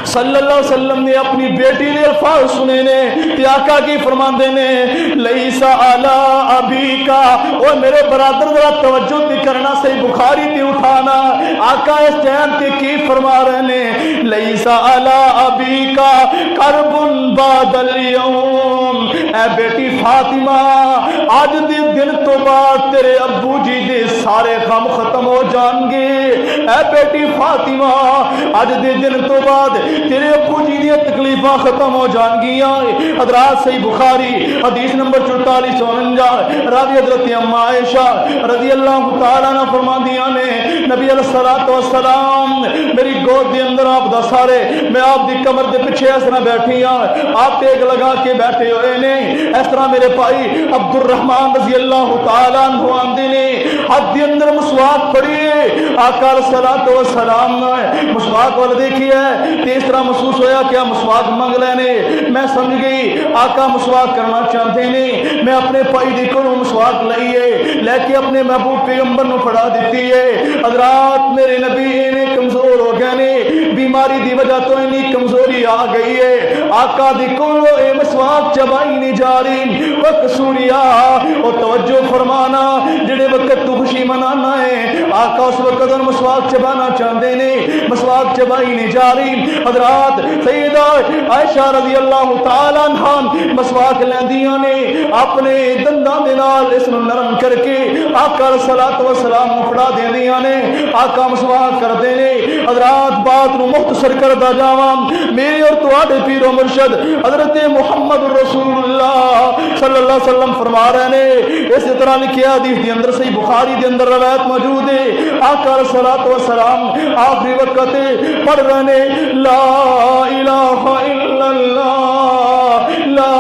صلی اللہ علیہ وسلم نے اپنی بیٹی دے الفاظ سنے نے تے آقا کی فرماندے نے لیسا علی ابیکا، او میرے برادر ذرا توجہ تے کرنا، صحیح بخاری تے اٹھانا۔ آقا اس ٹائم تے کی فرما رہے نے لیسا علی ابیکا کرب بعد الیوم، اے بیٹی فاطمہ آج دے دن تو بعد تیرے ابو جی دے سارے غم ختم ہو جان گے۔ اے بیٹی فاطمہ آج دے دن تو بعد تیرے ابو جی دی تکلیفاں ختم ہو جان گیاں۔ حضرات صحیح بخاری حدیث نمبر 4449 راوی حضرت اما عائشہ رضی اللہ تعالیٰ عنہ فرماندیاں نے نبی علیہ الصلوۃ والسلام میری گود دے اندر آپ دا سارے میں آپ دی کمر دے پیچھے اس طرح بیٹھی ہاں، آپ ٹیک لگا کے بیٹھے ہوئے نے۔ اس طرح میرے بھائی عبد الرحمن رضی اللہ تعالیٰ عنہ آندے نے ہاتھ دے اندر مسواک پڑی، آقا علیہ الصلوۃ والسلام نے مسواک وال دیکھی ہے تے اس طرح محسوس ہویا کیا مسواک منگ لینے۔ میں سمجھ گئی آقا مسواک کرنا چاہتے نہیں، میں اپنے پائی دی کو مسواک لئیے لے کے اپنے محبوب پیغمبر نو پڑھا دیتی ہے۔ حضرات میرے نبی نے کمزور ہو گئے نے، بیماری دی وجہ تو انہی کمزوری آ گئی ہے، آقا دی کو اے مسواک چبائی نہیں جا رہی۔ وقت سوریا اور توجہ فرمانا جڑے وقت تو خوشی منانا ہے آقا اس وقت ان مسواک چبانا چاہتے نہیں، مسواک چبائی نہیں جا رہی۔ حضرات سیدہ عائشہ رضی اللہ تعالیٰ عنہ مسواک لیندیاں نے اپنے دنداں دے نال اس نو نرم کر کے آقا علیہ الصلوۃ والسلام نو پڑھا دیندیاں نے، آقا مسواک کردے نے۔ حضرات بات نو مختصر کردا جاواں، میرے اور تواڈے پیر و مرشد حضرت محمد رسول اللہ صلی اللہ علیہ وسلم فرما رہے نے، اس طرح لکھیا حدیث دے اندر صحیح بخاری دے اندر روایت موجود ہے، آقا علیہ الصلوۃ والسلام آخری وقت پڑھ رہے نے لا الہ الا اللہ لا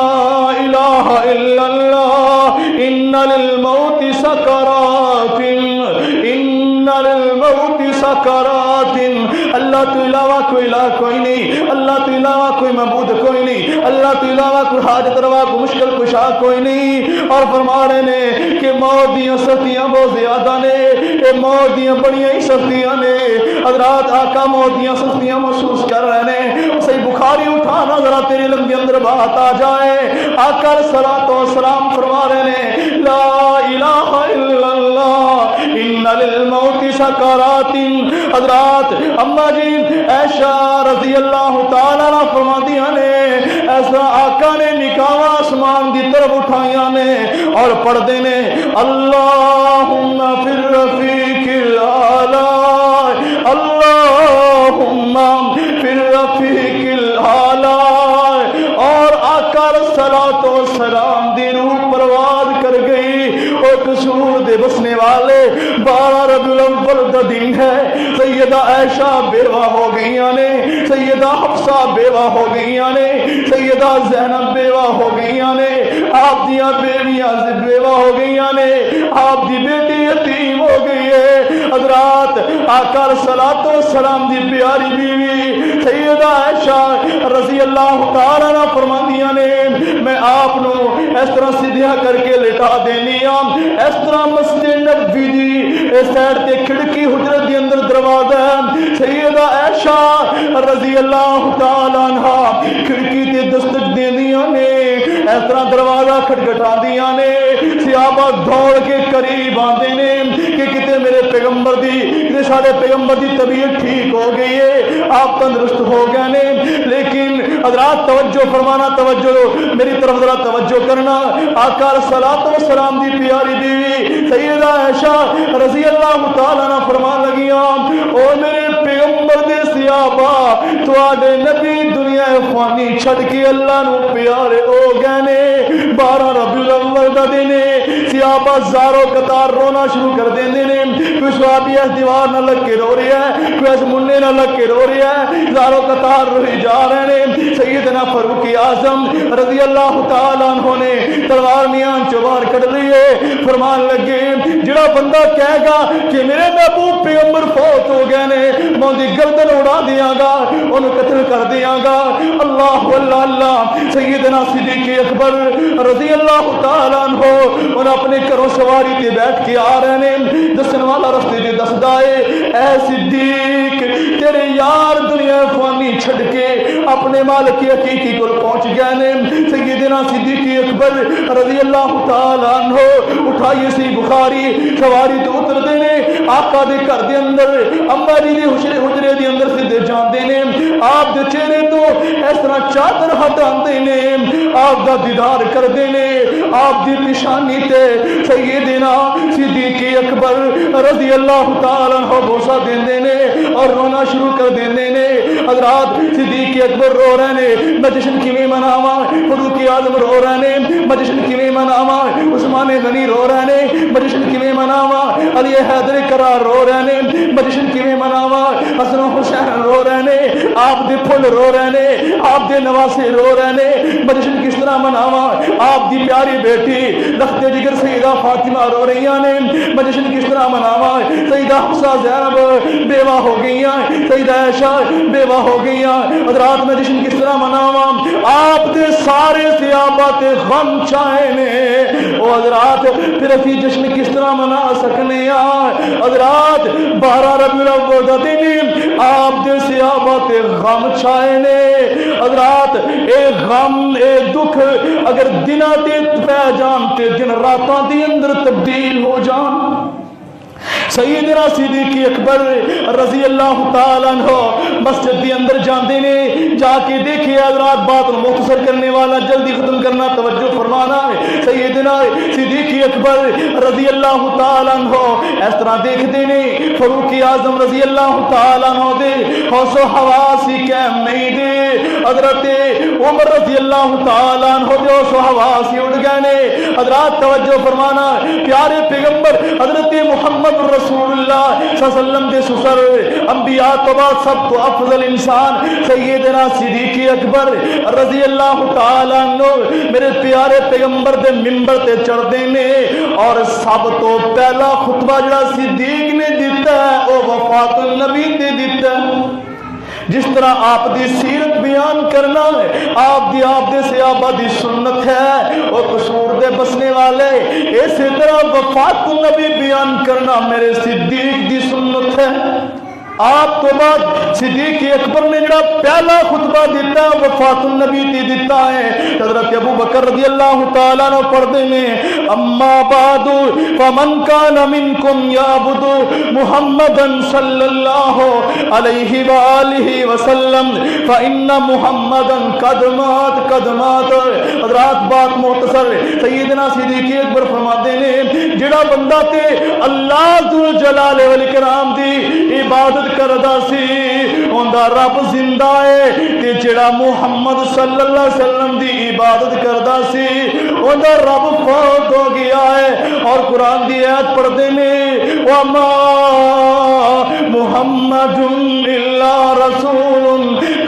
الہ الا اللہ ان للموت سکرات ان للموت سکرات، اللہ تو علاوہ کوئی الہ کوئی نہیں، اللہ تو علاوہ کوئی معبود کوئی نہیں، اللہ تو علاوہ کوئی حاجت روا کوئی مشکل کشا کوئی نہیں۔ اور فرما رہے نے کہ موت دیاں سختیاں بہت زیادہ نے، اے موت دیاں بڑیاں ہی سختیاں نے۔ حضرات آقا موت دیاں سختیاں محسوس کر رہے ہیں، صحیح بخاری اٹھانا ذرا تیرے علم کے اندر بات آ جائے. آقا صلوات و سلام فرما رہے ہیں لا الہ الا اللہ ان للموت سکرات. حضرات اما جی عائشہ رضی اللہ تعالی عنہ فرماندیاں نے ایسا آقا نے نکاح آسمان دی طرف اٹھائیاں نے اور پڑھدے نے اللہم فی الرفیق الاعلی اللہم فی الرفیق الاعلی. اور آقا صلوات و سلام دی روح پرواز کر گئی. اور قصور دے بسنے والے 12 ربیع الاول دا دن ہے. سیدہ عائشہ بیوہ ہو گئیاں نے, سیدہ حفصہ بیوہ ہو گئیاں نے, سیدہ زینب بیوہ ہو گئیاں نے, آپ دیاں بیویاں سے بیوہ ہو گئیاں نے, آپ دی بیٹی یتیم ہو گئی ہے. حضرات آقا صلوات و سلام دی پیاری بیوی سیدہ عائشہ رضی اللہ تعالیٰ عنہ فرماندیاں نے میں آپ نو اس طرح سیدھا کر کے لٹا دینی ہوں. اس طرح مسجد نبوی دی اس سائڈ تے کھڑکی حجرت دی اندر دروازہ ہے. سیدہ عائشہ رضی اللہ تعالیٰ عنہ کھڑکی تے دستک دیندیاں نے, اس طرح دروازہ کھٹکھٹاندیاں نے. صحابہ دوڑ کے قریب آندے نے کہ کتے میرے پیغمبر دی, کتے سارے پیغمبر دی طبیعت ٹھیک ہو گئی ہے, آپ تندرست ہو گئے نے. لیکن حضرات توجہ فرمانا, توجہ میری طرف ذرا توجہ کرنا. آقا صلوات و سلام دی پیاری بیوی سیدہ عائشہ رضی اللہ تعالیٰ عنہ فرمان لگیاں او میرے پیغمبر دے صحابہ تواڈے نبی دنیا فانی چھڈ کے اللہ نو پیارے ہو گئے نے. 12 ربیع الاول دا دن صحابہ زارو قطار رونا شروع کر دیندے نے. کوئی صحابی اس دیوار نہ لگ کے رو رہا ہے, کوئی اس منڈے نہ لگ کے رو رہا ہے, زارو قطار روئی جا رہے ہیں. سیدنا فاروق اعظم رضی اللہ تعالیٰ عنہ نے تلوار میان چوبار کٹ لیے. فرمان لگے جڑا بندہ کہے گا کہ میرے محبوب پیغمبر فوت ہو گئے نے میں ان کی گردن اڑا دیاں گا, انہوں قتل کر دیاں گا. اللہ اللہ اللہ. سیدنا صدیق اکبر رضی اللہ تعالیٰ عنہ انہوں اپنے گھروں سواری تے بیٹھ کے آ رہے ہیں. دسن والا رستے تے دسدا ہے اے صدیق تیرے یار دنیا فانی چھڈ کے اپنے مالک حقیقی کو پہنچ گئے نے. سیدنا صدیق اکبر رضی اللہ تعالیٰ عنہ اٹھائیے سی بخاری سواری تو اتر دینے آقا دے گھر دے اندر اما جی دے حجرے دے اندر سیدھے جان دینے. آپ دے چہرے تو اس طرح چادر ہٹان دینے, آپ دا دیدار کر دینے. آپ دی نشانی تے سیدنا صدیق اکبر رضی اللہ تعالیٰ عنہ بوسہ دین دینے اور رونا شروع کر دین دینے. حضرات صدیق اکبر رو رہے نے میں جشن کیویں مناواں, فاروق اعظم رو رہے نے میں جشن کیویں مناواں, عثمان غنی رو رہے نے میں جشن کیویں مناواں, علی حیدر کرار رو رہے نے میں جشن کیویں مناواں, حسن و حسین رو رہے نے, آپ دے پھل رو رہے نے, آپ دے نواسے رو رہے نے میں جشن کس طرح مناواں. آپ دی پیاری بیٹی لخت جگر سیدہ فاطمہ رو رہی نے میں جشن کس طرح مناواں. سیدہ حفصہ زینب بیوہ ہو گئیاں, سیدہ عائشہ بیوہ ہو گئیاں. حضرات میں جشن کس طرح مناواں. آپ دے سارے صحابہ تے غم چاہے نے او حضرات پھر اسی جشن کس طرح منا سکنے ہیں. حضرات 12 ربیع الاول دا دن آپ دے صحابہ تے غم چاہے نے. حضرات اے غم اے دکھ اگر دنہ تے پہ جان تے دن راتاں دی اندر تبدیل ہو جان. سیدنا صدیق اکبر رضی اللہ تعالیٰ عنہ مسجد دی اندر جاندے نے, جا کے دیکھے حضرات بات مختصر کرنے والا جلدی ختم کرنا توجہ فرمانا ہے. سیدنا صدیق اکبر رضی اللہ تعالیٰ عنہ اس طرح دیکھتے نے فاروق اعظم رضی اللہ تعالیٰ عنہ دے حوص و حواسی قائم نہیں دے. حضرت عمر رضی اللہ تعالیٰ عنہ دے حوص و حواسی اڑ گئے نے. حضرات توجہ فرمانا, پیارے پیغمبر حضرت محمد رسول اللہ صلی اللہ علیہ وسلم دے سسر انبیاء تو بعد سب تو افضل انسان سیدنا صدیق اکبر رضی اللہ تعالیٰ عنہ میرے پیارے پیغمبر دے منبر تے چڑھ دینے اور سب تو پہلا خطبہ جڑا صدیق نے دیتا ہے وہ وفات النبی تے دیتا ہے. جس طرح آپ دی سیرت بیان کرنا ہے, آپ دے صحابہ دی سنت ہے اور قصور دے بسنے والے, اسی طرح وفات النبی بیان کرنا میرے صدیق دی سنت ہے. آپ تو بعد صدیق اکبر نے جڑا پہلا خطبہ دیتا ہے وفات النبی تے دیتا ہے حضرت ابو بکر رضی اللہ تعالیٰ عنہ پردے میں اما بعد فمن کان منکم یعبد محمدا صلی اللہ علیہ وآلہ وسلم فإن محمدا قد مات حضرات بات مختصر سیدنا صدیق اکبر فرماتے ہیں جڑا بندہ تے اللہ ذل جلال والاکرام دی عبادت کردا سی اوندا رب زندہ ہے تے جڑا محمد صلی اللہ علیہ وسلم دی عبادت کردا سی اوندا رب فوت ہو گیا ہے اور قرآن دی آیت پڑھتے میں وما محمد الا رسول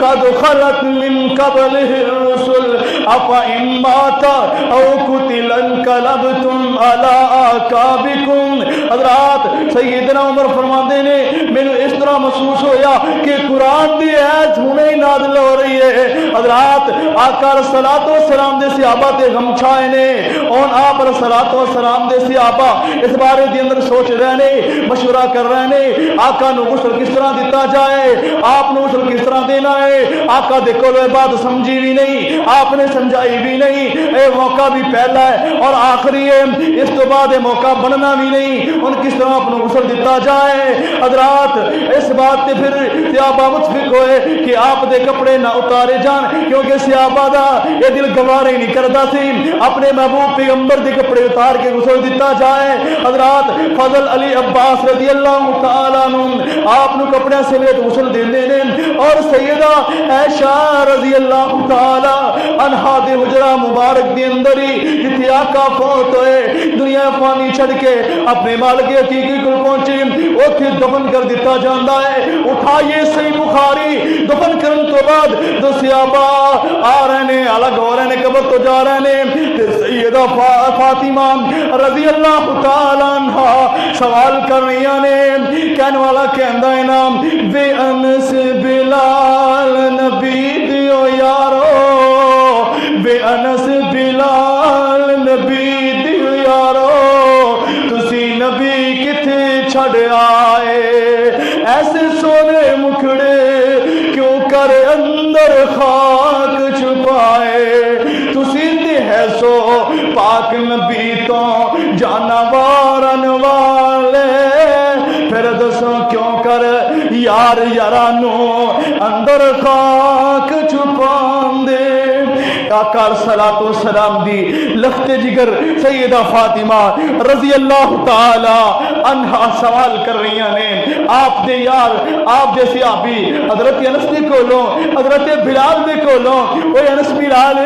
قد خلت من قبله الرسل افإن مات او قتل انقلبتم على اعقابكم حضرات سیدنا عمر فرماتے نے میں اس طرح محسوس ہویا کہ قرآن دی آیت ہنے نازل ہو رہی ہے حضرات آقا علیہ الصلوۃ والسلام دے صحابہ تے غم چھائے نے اور آپ علیہ الصلوۃ والسلام دے صحابہ اس بارے دے اندر سوچ رہے نے مشورہ کر رہے نے آقا نو غسل کس طرح دیتا جائے آپ نو غسل کس طرح دینا ہے آقا دے کول بات سمجھی بھی نہیں آپ نے سمجھائی بھی نہیں اے موقع بھی پہلا ہے اور آخری ہے اس تو بعد موقع بننا بھی نہیں ان کس طرح اپنا غسل دیتا جائے حضرات اس بات تے پھر صحابہ متفق ہوئے کہ آپ دے کپڑے نہ اتارے جان کیونکہ صحابہ دا یہ دل گوارے نہیں کرتا سی اپنے محبوب پیغمبر دے کپڑے اتار کے غسل دیتا جائے حضرات فضل علی عباس رضی اللہ تعالیٰ عنہ آپ نو کپڑے سمیت غسل دیندے نے اور سیدہ عائشہ رضی اللہ تعالیٰ عنہا دے حجرہ مبارک دے اندر ہی جتھے آقا فوت ہوئے دنیا فانی چھڑ کے اپنے مالک حقیقی کو پہنچے اوتھے دفن کر دیتا جاندا ہے اٹھائیے صحیح بخاری دفن کرن تو بعد دو صحابہ آ رہے نے الگ ہو رہے نے قبر تو جا رہے نے سیدہ فاطمہ رضی اللہ تعالیٰ عنہا سوال کر رہی نے کہنے والا کہندا ہے نام بے انس بلال نبی دیو یارو بے انس بلال نبی دیو یارو تسی نبی کتھے چھڑ آئے ایسے سونے مکھڑے کیوں کر اندر خاک چھپائے تسی تے ہے سو پاک نبی تو جانوارن والے پھر دسو کیوں کر یار یارانو اندر خاک چھپان دے آقا صلاۃ والسلام دی لخت جگر سیدہ فاطمہ رضی اللہ تعالی عنہا سوال کر رہی ہیں آپ دے یار آپ دے صحابی حضرت انس دے کولوں حضرت بلال دے کولوں اوے انس بلال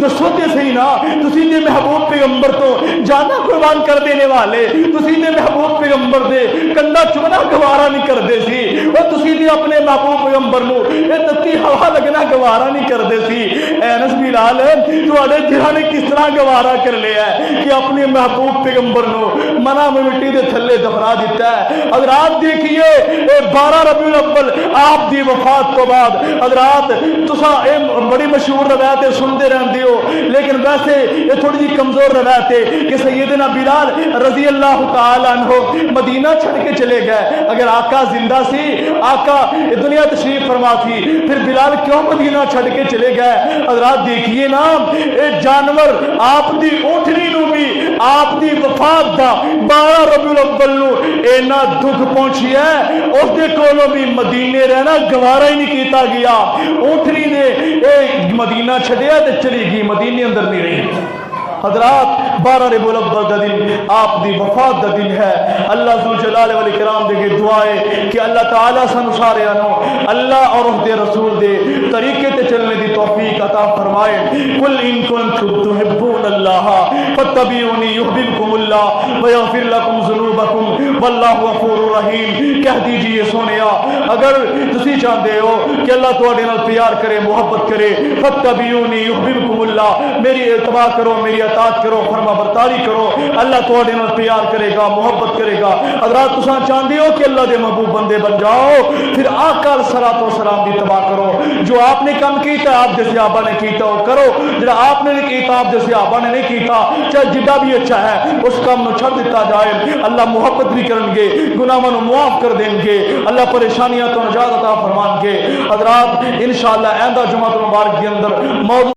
دسو تے صحیح نا تسی دے محبوب پیغمبر تو جانا قربان کر دینے والے تسی دے محبوب پیغمبر دے کنڈا چومنا گوارا نہیں کر دے سی او تسی دے اپنے محبوب پیغمبر نو اے تتی ہوا لگنا گوارا نہیں کر دے سی اے انس بلال تواڈے دھیان نے کس طرح گوارا کر لیا ہے کہ اپنے محبوب پیغمبر نو منا میں مٹی دے تھلے دفنا دیتا ہے حضرات دیکھیے 12 ربیع الاول آپ دی وفات تو بعد حضرات تسا اے بڑی مشہور روایت سنتے رہندے ہو لیکن ویسے یہ تھوڑی جی کمزور روایت ہے کہ سیدنا بلال رضی اللہ تعالی عنہ مدینہ چھڑ کے چلے گئے اگر آقا زندہ سی آقا دنیا تشریف فرما تھی پھر بلال کیوں مدینہ چھڑ کے چلے گئے حضرات دیکھیے نا اے جانور آپ دی اونٹنی نو بھی آپ دی وفات دا 12 ربیع الاول نو اینا دکھ پہنچی ہے اس دے کولوں بھی مدینے رہنا گوارا ہی نہیں کیتا گیا اونٹنی نے اے مدینہ چھڑیا تے چلی گئی مدینے اندر نہیں رہی حضرات 12 ربیع الاول کا دن آپ دی وفات دا دن ہے اللہ ذو جلال والاکرام دے کے دعائے کہ اللہ تعالیٰ سانو سارے انو اللہ اور اس دے رسول دے طریقے تے چلنے دی توفیق عطا فرمائے قل ان کنتم تحبون اللہ فاتبعونی یحببکم اللہ ویغفر لکم ذنوبکم واللہ غفور رحیم کہہ دیجئے سونیا اگر تسی چاہتے ہو کہ اللہ تواڈے نال پیار کرے محبت کرے فاتبعونی یحببکم اللہ میری اتباع کرو میری اطاعت کرو فرما برداری کرو اللہ تواڈے نال پیار کرے گا محبت کرے گا حضرات تساں چاہندے ہو کہ اللہ دے محبوب بندے بن جاؤ پھر آقا علیہ الصلوۃ والسلام دی اتباع کرو جو آپ نے کام کیتا آپ دے صحابہ نے کیتا وہ کرو جڑا آپ نے نہیں کیتا آپ دے صحابہ نے نہیں کیتا چاہے جدا بھی اچھا ہے اس کام نو چھڑ دیتا جائے اللہ محبت بھی کرن گے گناہاں نو معاف کر دیں گے اللہ پریشانیاں عافیت و نجات عطا فرمان کے حضرات انشاءاللہ آئندہ جمعۃ المبارک کے اندر موضوع